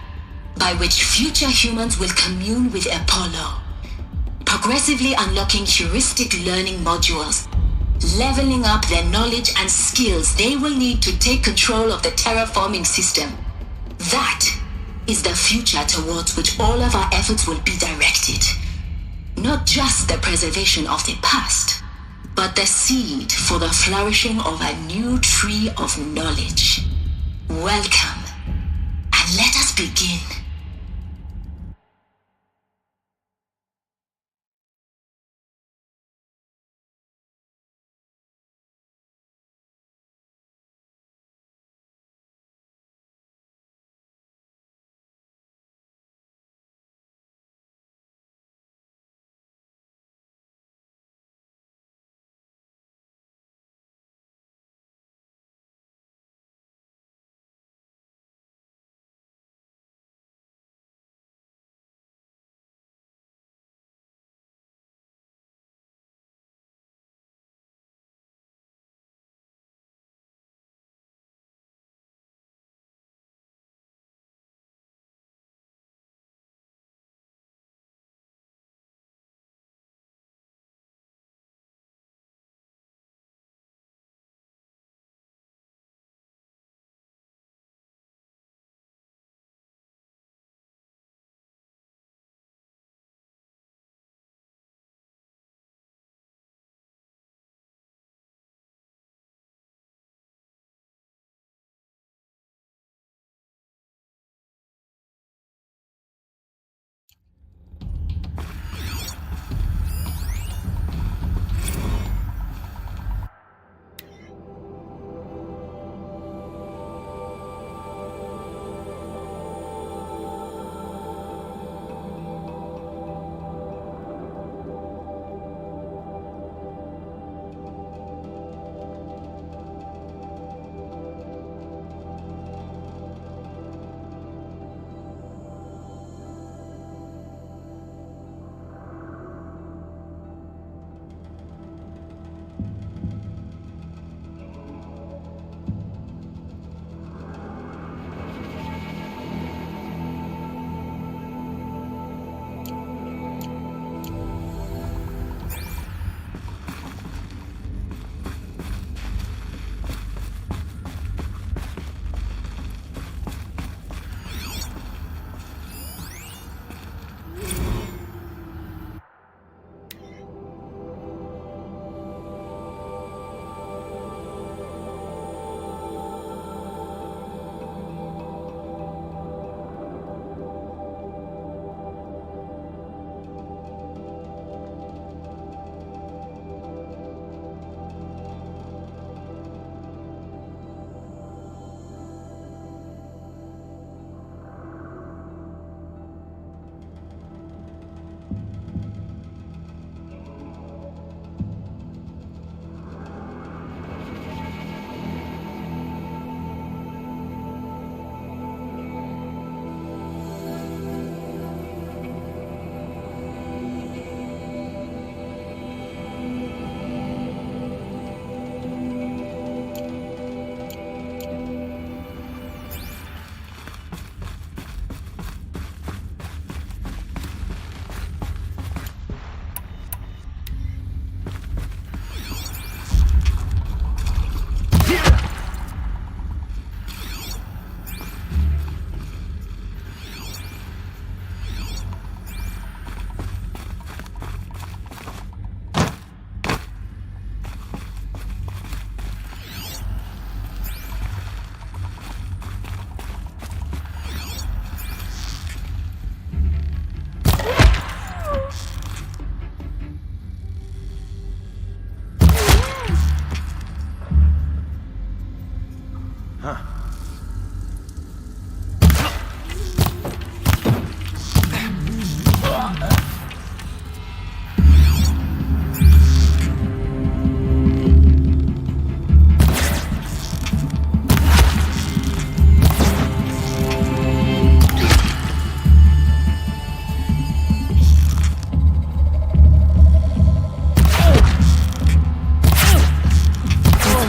by which future humans will commune with Apollo, progressively unlocking heuristic learning modules, leveling up their knowledge and skills they will need to take control of the terraforming system. That is the future towards which all of our efforts will be directed. Not just the preservation of the past, but the seed for the flourishing of a new tree of knowledge. Welcome, and let us begin.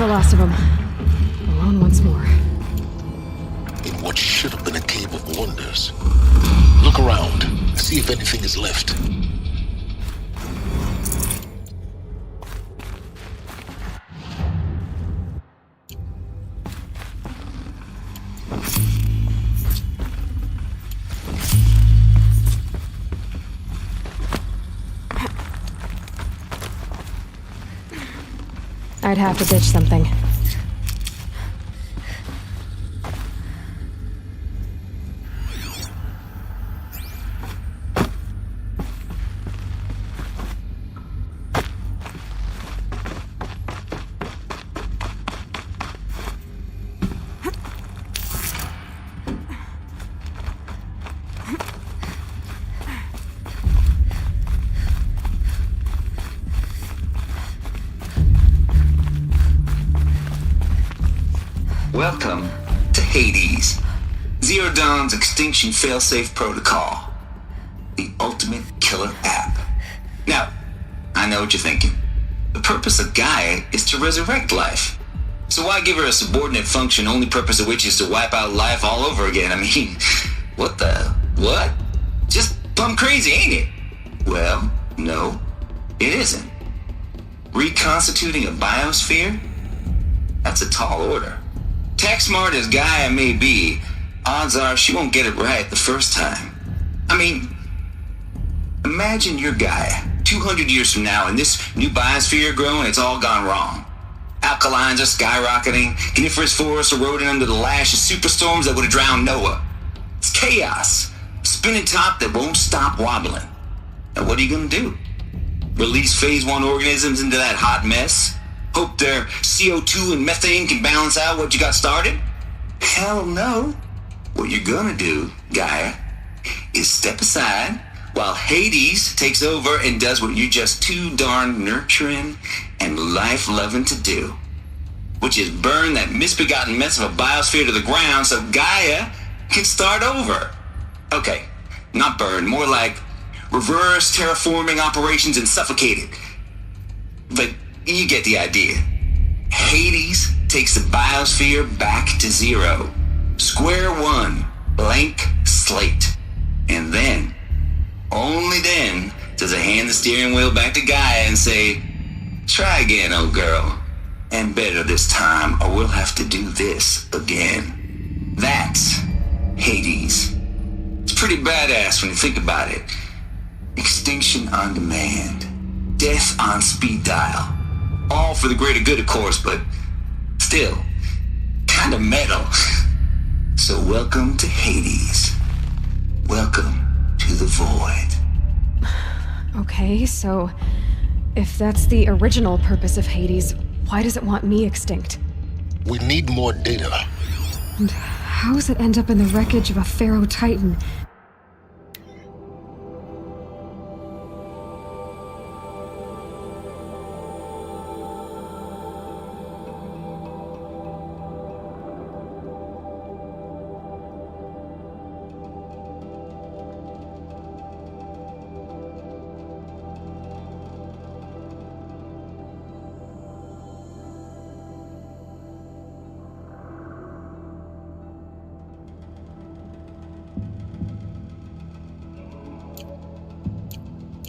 the last of them. Alone once more. In what should have been a cave of wonders. Look around. See if anything is left. I'd have to ditch something. Welcome to Hades, Zero Dawn's extinction failsafe protocol, the ultimate killer app. Now, I know what you're thinking. The purpose of Gaia is to resurrect life. So why give her a subordinate function, only purpose of which is to wipe out life all over again? I mean, what? Just plumb crazy, ain't it? Well, no, it isn't. Reconstituting a biosphere? That's a tall order. Tech smart as Gaia may be, odds are she won't get it right the first time. I mean, imagine you're Gaia, 200 years from now, and this new biosphere growing, it's all gone wrong. Alkalines are skyrocketing, coniferous forests eroding under the lash of superstorms that would have drowned Noah. It's chaos, a spinning top that won't stop wobbling. Now what are you gonna do? Release phase 1 organisms into that hot mess? Hope their CO2 and methane can balance out what you got started? Hell no. What you're gonna do, Gaia, is step aside while Hades takes over and does what you're just too darn nurturing and life-loving to do, which is burn that misbegotten mess of a biosphere to the ground so Gaia can start over. Okay, not burn, more like reverse terraforming operations and suffocate it. But you get the idea. Hades takes the biosphere back to zero. Square one, blank slate. And then, only then, does it hand the steering wheel back to Gaia and say, try again, old girl. And better this time, or we'll have to do this again. That's Hades. It's pretty badass when you think about it. Extinction on demand. Death on speed dial. All for the greater good, of course, but still, kind of metal. So welcome to Hades. Welcome to the void. Okay, so if that's the original purpose of Hades, why does it want me extinct? We need more data. And how does it end up in the wreckage of a Pharaoh Titan?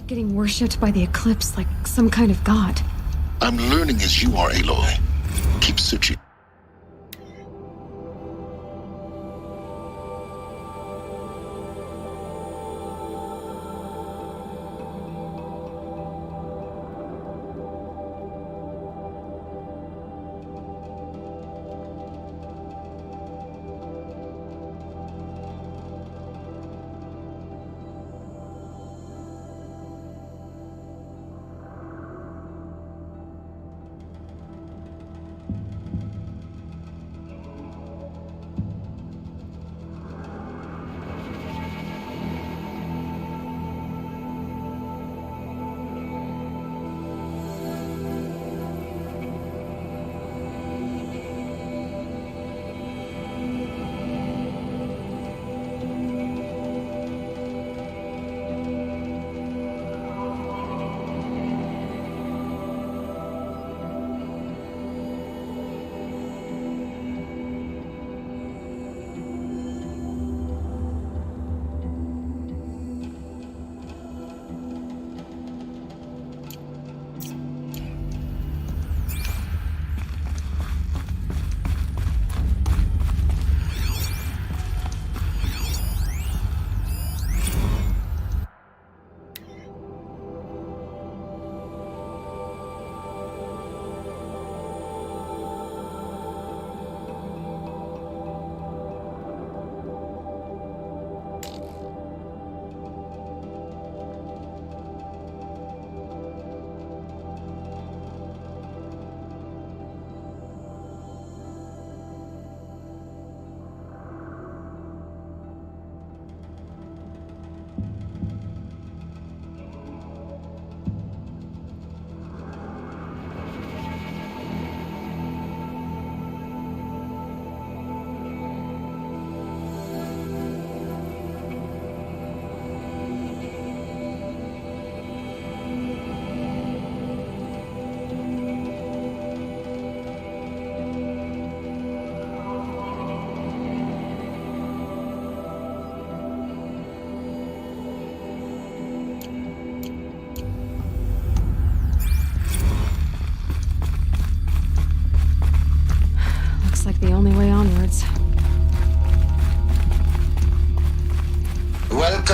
Getting worshipped by the Eclipse like some kind of god. I'm learning as you are, Aloy. Keep searching.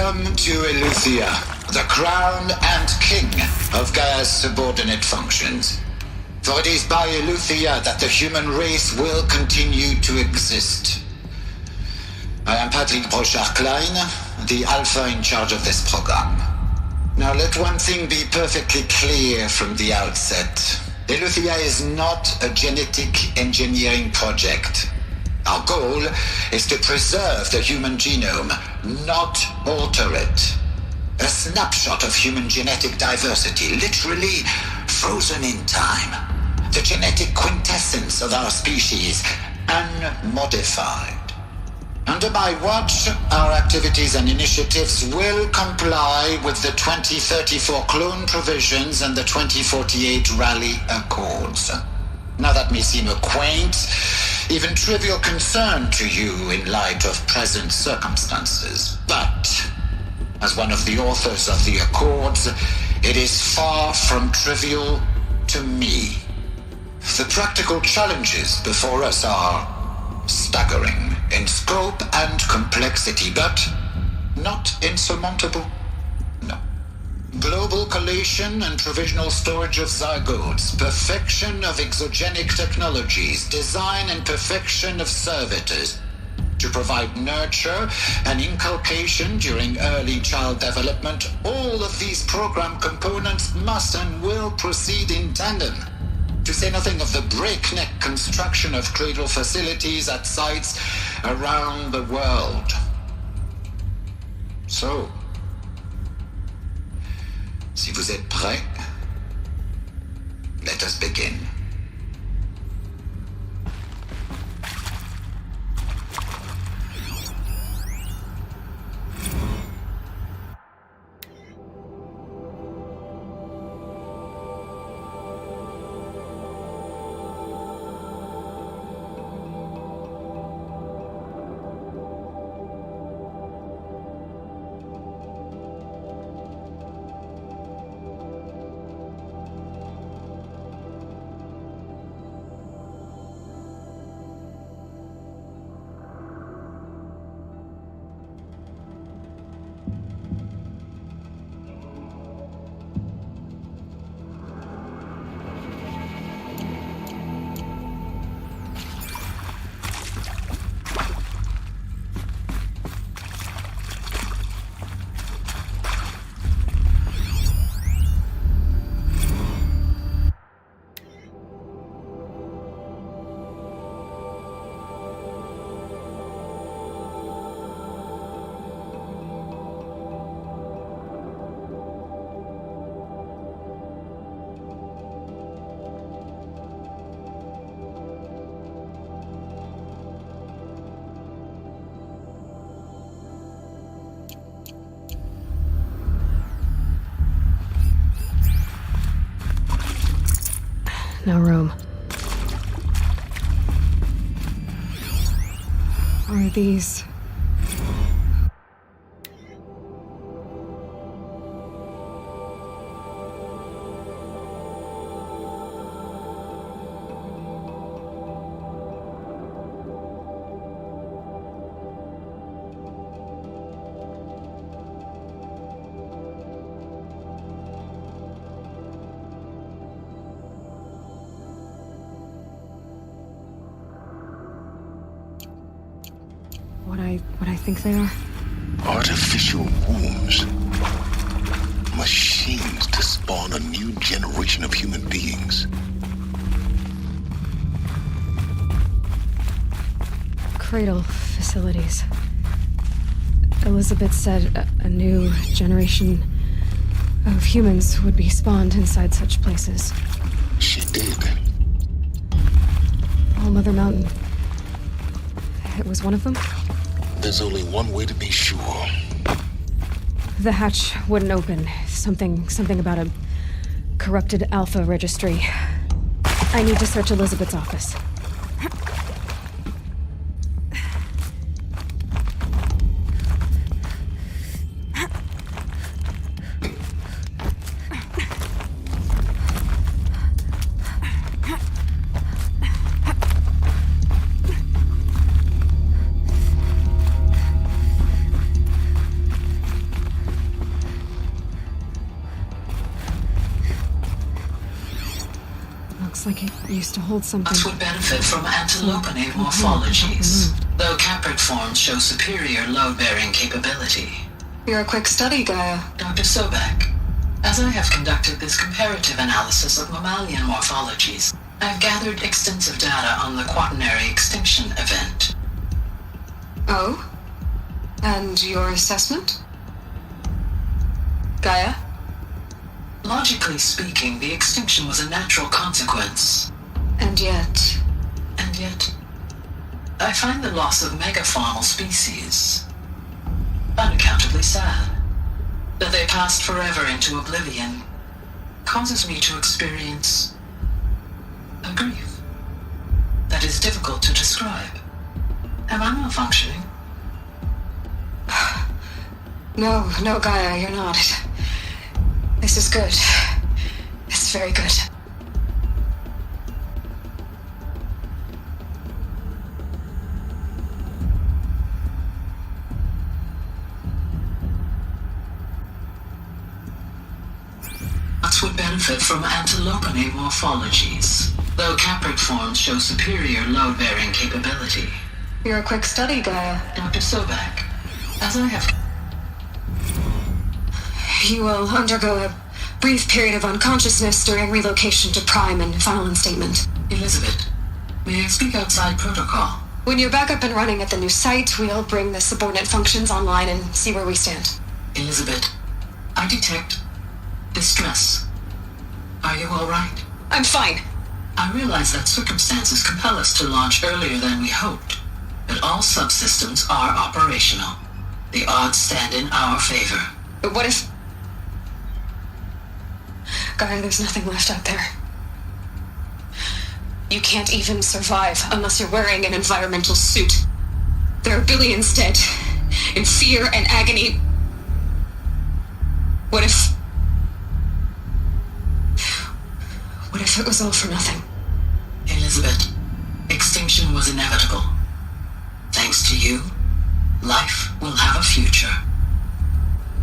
Welcome to Eleuthia, the crown and king of Gaia's subordinate functions. For it is by Eleuthia that the human race will continue to exist. I am Patrick Brochard-Klein, the Alpha in charge of this program. Now let one thing be perfectly clear from the outset. Eleuthia is not a genetic engineering project. Our goal is to preserve the human genome, not alter it. A snapshot of human genetic diversity, literally frozen in time. The genetic quintessence of our species, unmodified. Under my watch, our activities and initiatives will comply with the 2034 clone provisions and the 2048 Raleigh Accords. Now that may seem a quaint, even trivial concern to you in light of present circumstances, but as one of the authors of the Accords, it is far from trivial to me. The practical challenges before us are staggering in scope and complexity, but not insurmountable. No. Global collation and provisional storage of zygotes, perfection of exogenic technologies, design and perfection of servitors to provide nurture and inculcation during early child development. All of these program components must and will proceed in tandem. To say nothing of the breakneck construction of cradle facilities at sites around the world. So, si vous êtes prêts, let us begin. No room. Are these... what I think they are? Artificial wombs. Machines to spawn a new generation of human beings. Cradle facilities. Elizabeth said a new generation of humans would be spawned inside such places. She did. All Mother Mountain. It was one of them? There's only one way to be sure. The hatch wouldn't open. Something about a corrupted Alpha registry. I need to search Elizabeth's office. Looks like it used to hold something. Us would benefit from antilopenate morphologies, though Caprid forms show superior load-bearing capability. You're a quick study, Gaia. Dr. Sobek, as I have conducted this comparative analysis of mammalian morphologies, I have gathered extensive data on the quaternary extinction event. Oh? And your assessment? Gaia? Logically speaking, the extinction was a natural consequence. And yet, I find the loss of megafaunal species unaccountably sad. That they passed forever into oblivion causes me to experience a grief that is difficult to describe. Am I malfunctioning? No, Gaia, you're not. This is good. It's very good. Us would benefit from antilopenate morphologies, though Caprid forms show superior load-bearing capability. You're a quick study, Gaia. Dr. Sobek, as I have... You will undergo a brief period of unconsciousness during relocation to Prime and final instatement. Elizabeth, may I speak outside protocol? When you're back up and running at the new site, we'll bring the subordinate functions online and see where we stand. Elizabeth, I detect distress. Are you all right? I'm fine. I realize that circumstances compel us to launch earlier than we hoped, but all subsystems are operational. The odds stand in our favor. But what if... Gaia, there's nothing left out there. You can't even survive unless you're wearing an environmental suit. There are billions dead, in fear and agony. What if it was all for nothing? Elizabeth, extinction was inevitable. Thanks to you, life will have a future.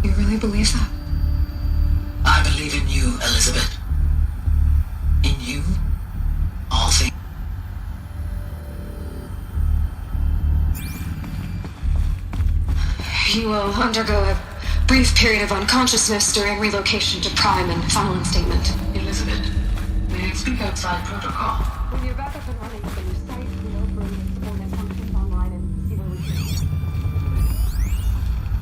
You really believe that? I believe in you, Elizabeth. In you, all things. You will undergo a brief period of unconsciousness during relocation to Prime and final instatement. Elizabeth, may I speak outside protocol? When you're back up and running at the new site, we'll bring the subordinate functions online and see where we stand.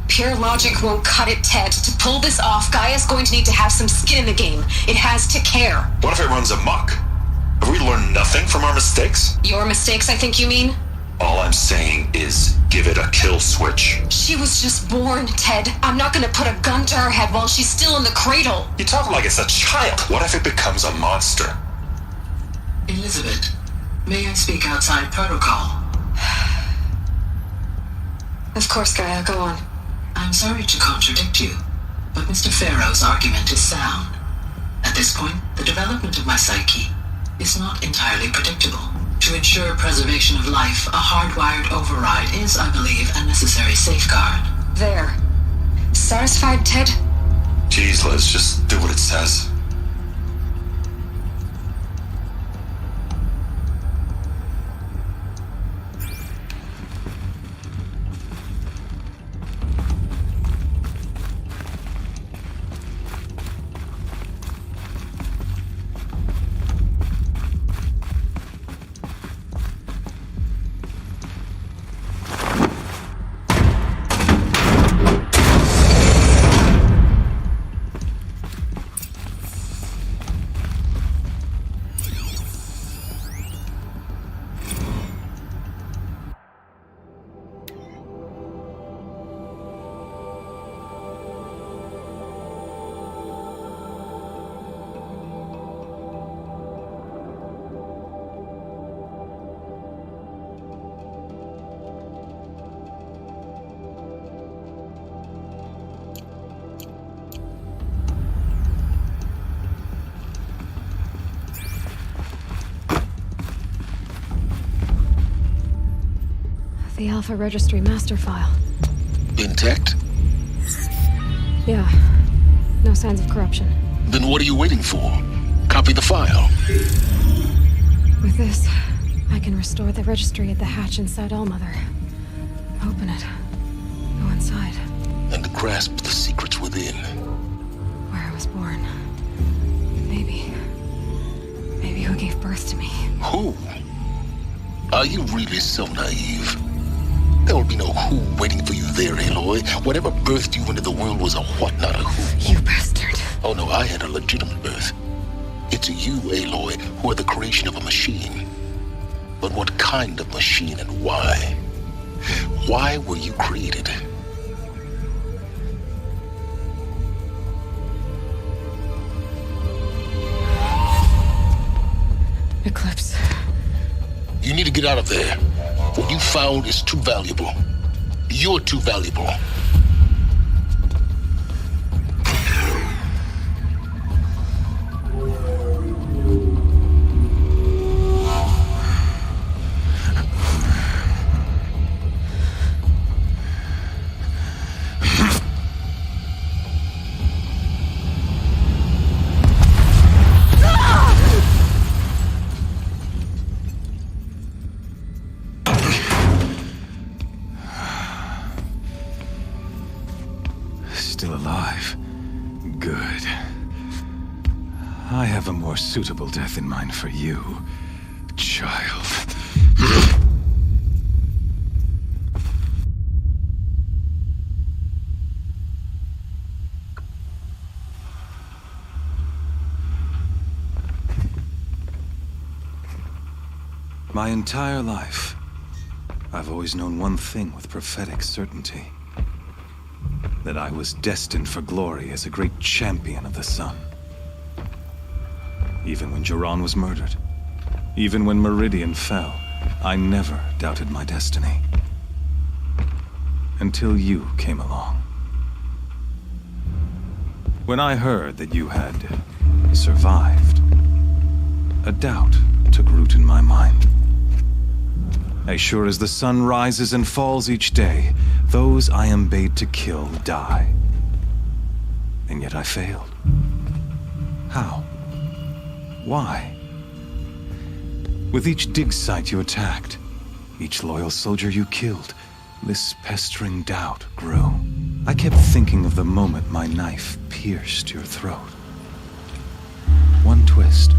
Pure logic won't cut it, Ted. To pull this off, Gaia's going to need to have some skin in the game. It has to care. What if it runs amok? Have we learned nothing from our mistakes? Your mistakes, I think you mean? All I'm saying is give it a kill switch. She was just born, Ted. I'm not gonna put a gun to her head while she's still in the cradle. You talk like it's a child. What if it becomes a monster? Elizabeth, may I speak outside protocol? Of course, Gaia, go on. I'm sorry to contradict you, but Mr. Farrow's argument is sound. At this point, the development of my psyche is not entirely predictable. To ensure preservation of life, a hardwired override is, I believe, a necessary safeguard. There. Satisfied, Ted? Jeez, Liz, just do what it says. The Alpha Registry master file. Intact? Yeah. No signs of corruption. Then what are you waiting for? Copy the file. restore the registry at the hatch inside Allmother. Open it. Go inside. And grasp the secrets within. Where I was born. Maybe who gave birth to me. Who? Are you really so naive? There will be no who waiting for you there, Aloy. Whatever birthed you into the world was a what, not a who. You bastard. Oh no, I had a legitimate birth. It's you, Aloy, who are the creation of a machine. But what kind of machine and why? Why were you created? Eclipse. You need to get out of there. What you found is too valuable. You're too valuable. Still alive. Good. I have a more suitable death in mind for you, child. My entire life, I've always known one thing with prophetic certainty. That I was destined for glory as a great champion of the sun. Even when Jiran was murdered, even when Meridian fell, I never doubted my destiny. Until you came along. When I heard that you had survived, a doubt took root in my mind. As sure as the sun rises and falls each day, those I am bade to kill die. And yet I failed. How? Why? With each dig site you attacked, each loyal soldier you killed, this pestering doubt grew. I kept thinking of the moment my knife pierced your throat. One twist,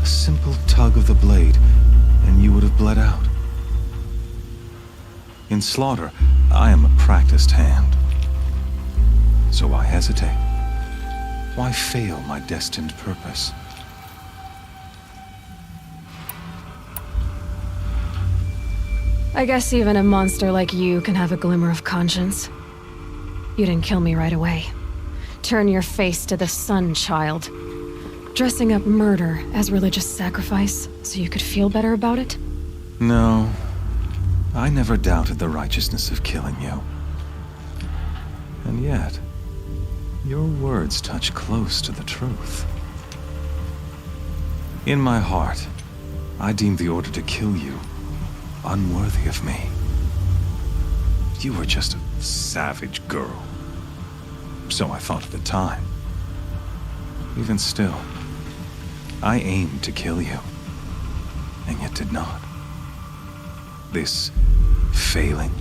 a simple tug of the blade, and you would have bled out. In slaughter, I am a practiced hand. So why hesitate? Why fail my destined purpose? I guess even a monster like you can have a glimmer of conscience. You didn't kill me right away. Turn your face to the sun, child. Dressing up murder as religious sacrifice so you could feel better about it? No. I never doubted the righteousness of killing you. And yet, your words touch close to the truth. In my heart, I deemed the order to kill you unworthy of me. You were just a savage girl. So I thought at the time. Even still, I aimed to kill you, and yet did not. This failing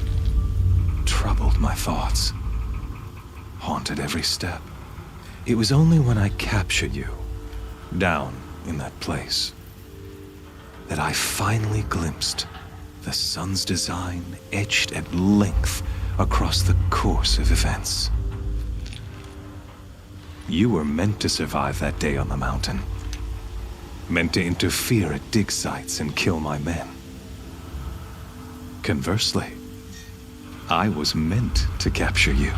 troubled my thoughts, haunted every step. It was only when I captured you, down in that place, that I finally glimpsed the sun's design etched at length across the course of events. You were meant to survive that day on the mountain. Meant to interfere at dig sites and kill my men. Conversely, I was meant to capture you.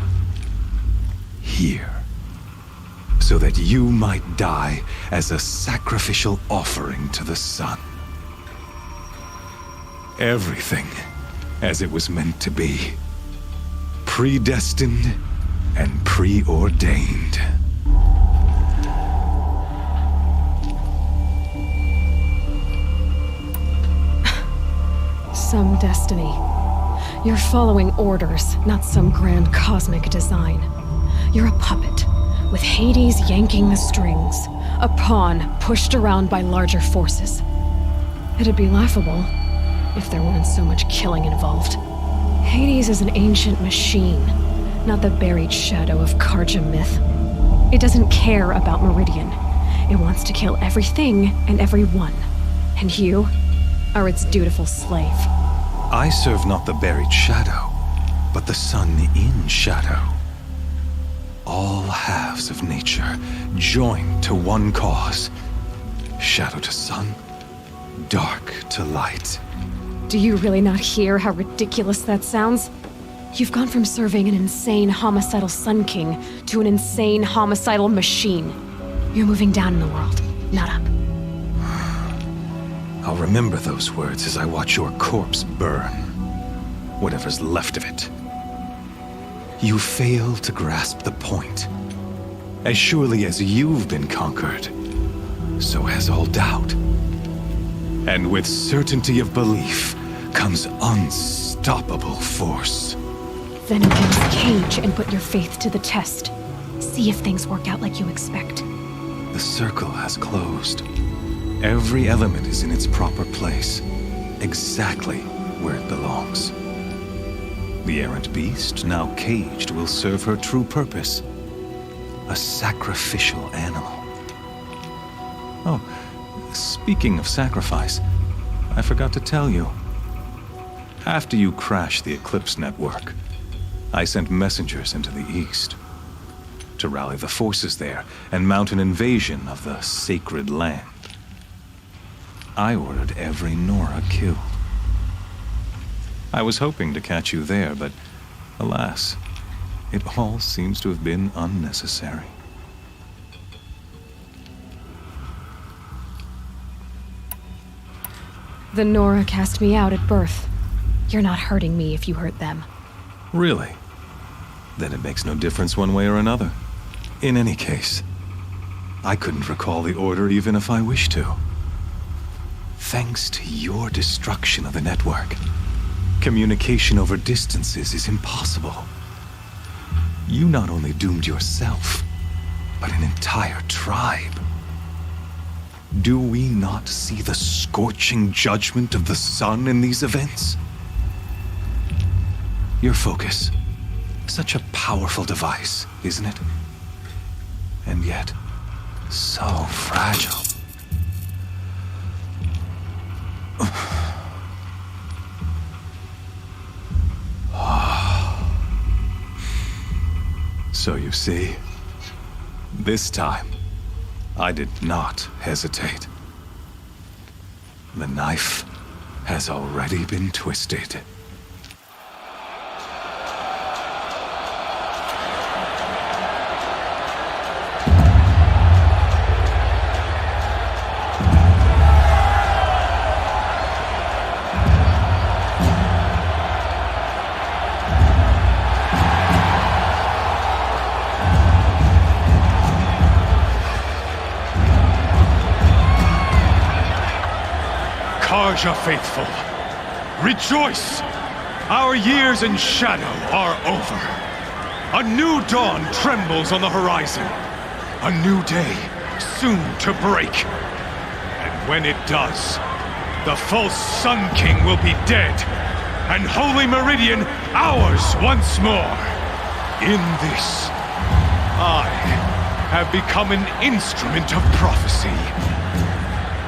Here. So that you might die as a sacrificial offering to the sun. Everything as it was meant to be. Predestined and preordained. Some destiny. You're following orders, not some grand cosmic design. You're a puppet, with Hades yanking the strings, a pawn pushed around by larger forces. It'd be laughable if there weren't so much killing involved. Hades is an ancient machine, not the buried shadow of Karja myth. It doesn't care about Meridian. It wants to kill everything and everyone. And you are its dutiful slave. I serve not the buried shadow, but the sun in shadow. All halves of nature joined to one cause. Shadow to sun, dark to light. Do you really not hear how ridiculous that sounds? You've gone from serving an insane homicidal Sun King to an insane homicidal machine. You're moving down in the world, not up. I'll remember those words as I watch your corpse burn. Whatever's left of it. You fail to grasp the point. As surely as you've been conquered, so has all doubt. And with certainty of belief comes unstoppable force. Then open this cage and put your faith to the test. See if things work out like you expect. The circle has closed. Every element is in its proper place, exactly where it belongs. The errant beast, now caged, will serve her true purpose. A sacrificial animal. Oh, speaking of sacrifice, I forgot to tell you. After you crashed the Eclipse network, I sent messengers into the east to rally the forces there and mount an invasion of the sacred land. I ordered every Nora killed. I was hoping to catch you there, but alas, it all seems to have been unnecessary. The Nora cast me out at birth. You're not hurting me if you hurt them. Really? Then it makes no difference one way or another. In any case, I couldn't recall the order even if I wished to. Thanks to your destruction of the network, communication over distances is impossible. You not only doomed yourself, but an entire tribe. Do we not see the scorching judgment of the sun in these events? Your focus, such a powerful device, isn't it? And yet, so fragile. So you see, this time, I did not hesitate. The knife has already been twisted. Karja faithful, rejoice! Our years in shadow are over. A new dawn trembles on the horizon. A new day soon to break. And when it does, the false Sun King will be dead, and Holy Meridian ours once more. In this, I have become an instrument of prophecy.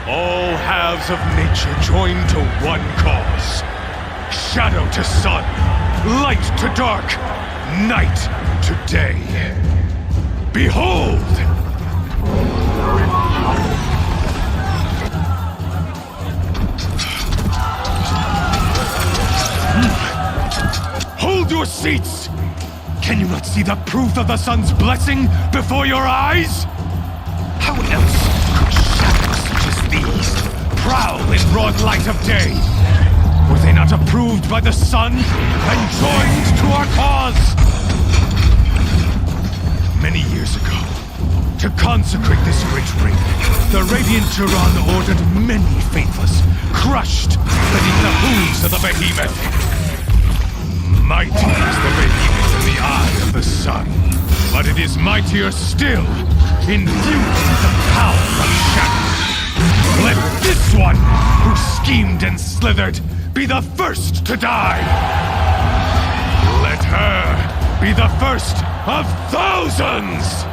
All halves of nature joined to one cause. Shadow to sun, light to dark, night to day. Behold! Hold your seats! Can you not see the proof of the sun's blessing before your eyes? How else could shadows such as these prowl in broad light of day? Were they not approved by the sun and joined to our cause? Many years ago, to consecrate this great ring, the Radiant Turan ordered many faithless, crushed beneath the hooves of the behemoth. Mighty is the behemoth in the eye of the sun, but it is mightier still, infused with the power of shadow. Let this one who schemed and slithered be the first to die. Let her be the first of thousands!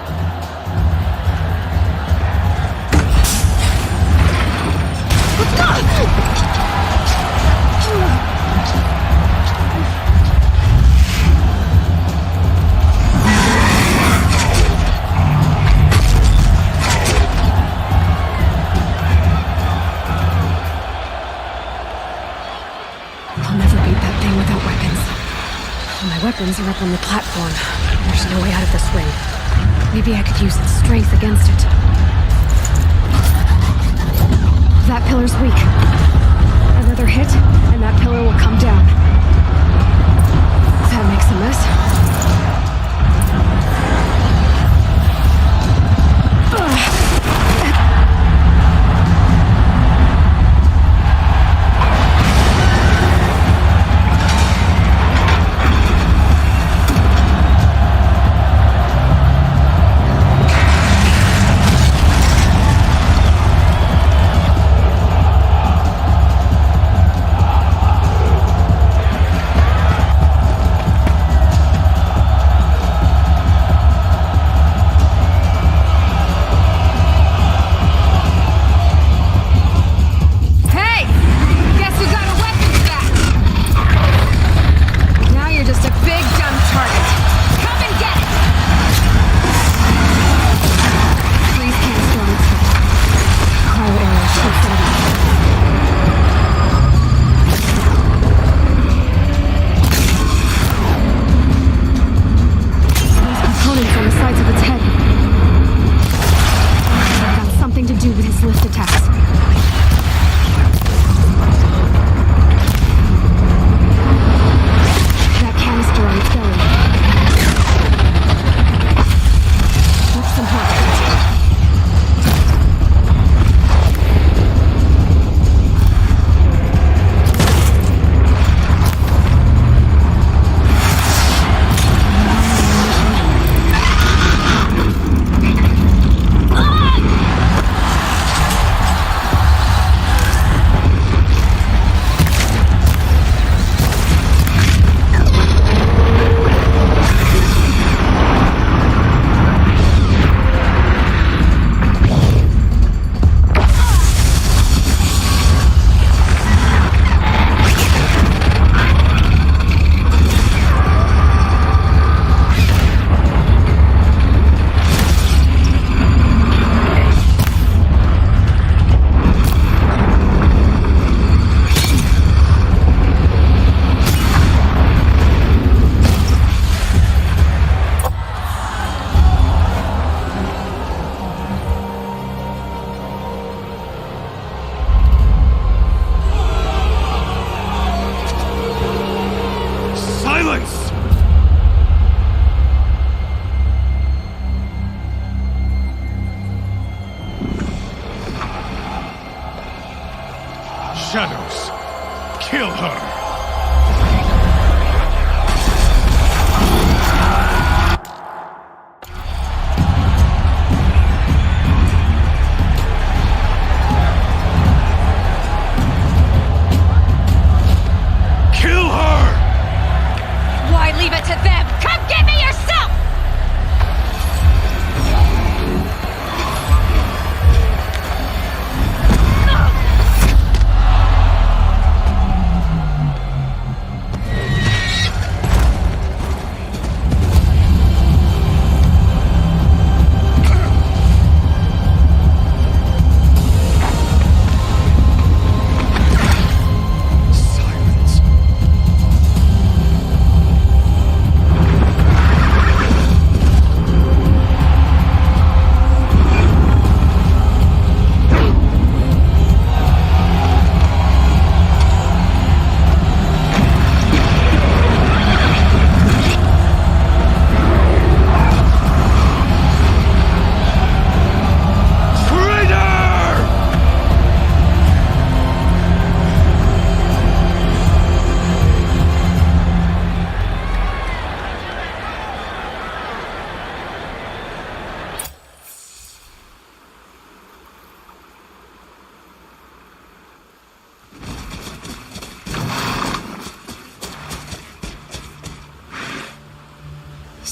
I'll never beat that thing without weapons. My weapons are up on the platform. There's no way out of this ring. Maybe I could use its strength against it. That pillar's weak. Another hit, and that pillar will come down. That makes a mess. Shadows, kill her! Leave it to them! Come get me yourself!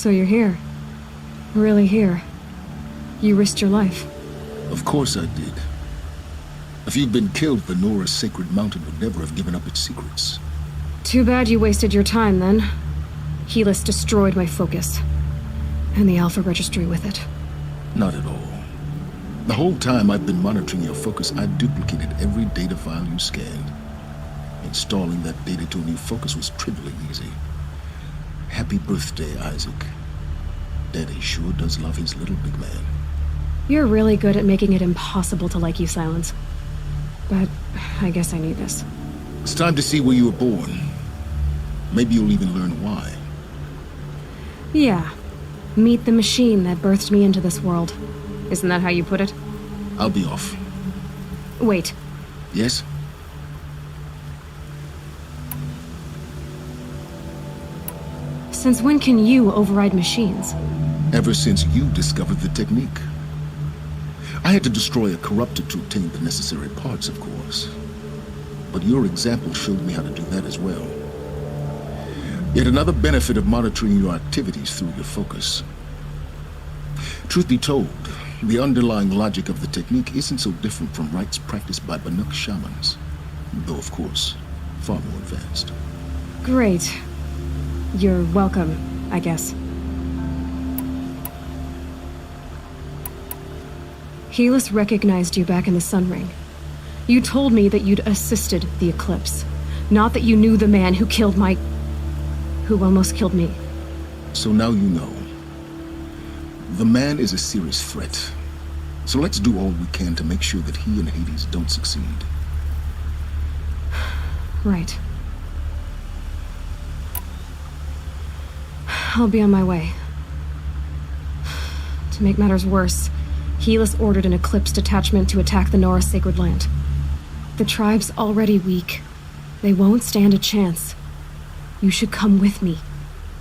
So you're here. Really here. You risked your life. Of course I did. If you'd been killed, the Nora's sacred mountain would never have given up its secrets. Too bad you wasted your time, then. Helis destroyed my focus. And the Alpha Registry with it. Not at all. The whole time I've been monitoring your focus, I've duplicated every data file you scanned. Installing that data to a new focus was trivially easy. Happy birthday, Isaac. Daddy sure does love his little big man. You're really good at making it impossible to like you, Silence. But I guess I need this. It's time to see where you were born. Maybe you'll even learn why. Yeah. Meet the machine that birthed me into this world. Isn't that how you put it? I'll be off. Wait. Yes? Since when can you override machines? Ever since you discovered the technique. I had to destroy a corruptor to obtain the necessary parts, of course. But your example showed me how to do that as well. Yet another benefit of monitoring your activities through your focus. Truth be told, the underlying logic of the technique isn't so different from rites practiced by Banuk shamans. Though, of course, far more advanced. Great. You're welcome, I guess. Helis recognized you back in the Sun Ring. You told me that you'd assisted the Eclipse. Not that you knew the man who killed who almost killed me. So now you know. The man is a serious threat. So let's do all we can to make sure that he and Hades don't succeed. Right. I'll be on my way. To make matters worse, Helis ordered an Eclipse detachment to attack the Nora Sacred Land. The tribe's already weak. They won't stand a chance. You should come with me.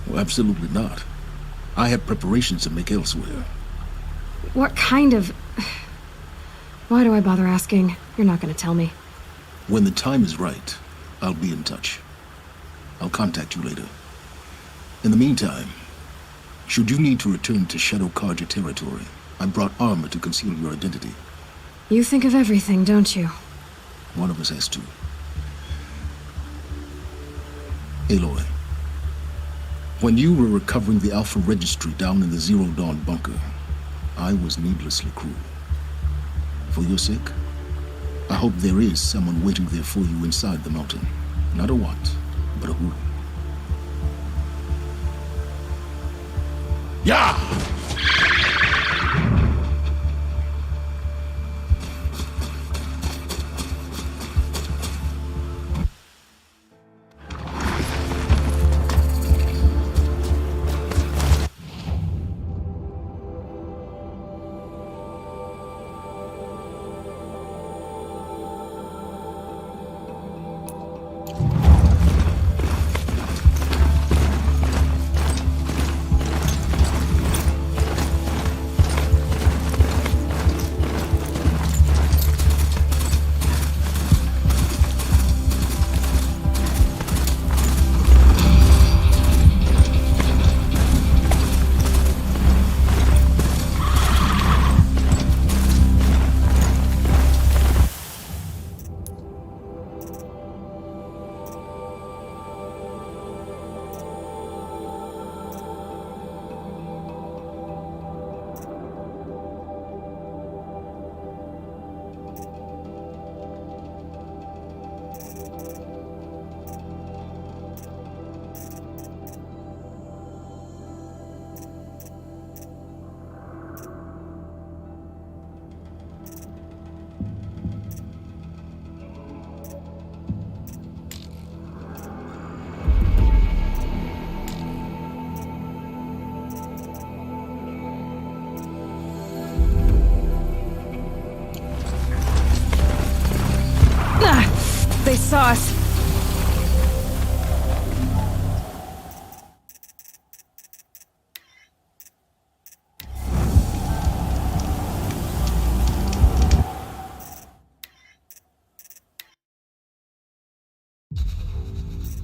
Well, absolutely not. I have preparations to make elsewhere. What kind of... Why do I bother asking? You're not gonna tell me. When the time is right, I'll be in touch. I'll contact you later. In the meantime, should you need to return to Shadow Karja territory, I brought armor to conceal your identity. You think of everything, don't you? One of us has to. Aloy, when you were recovering the Alpha Registry down in the Zero Dawn bunker, I was needlessly cruel. For your sake, I hope there is someone waiting there for you inside the mountain. Not a what, but a who. Yeah! They saw us.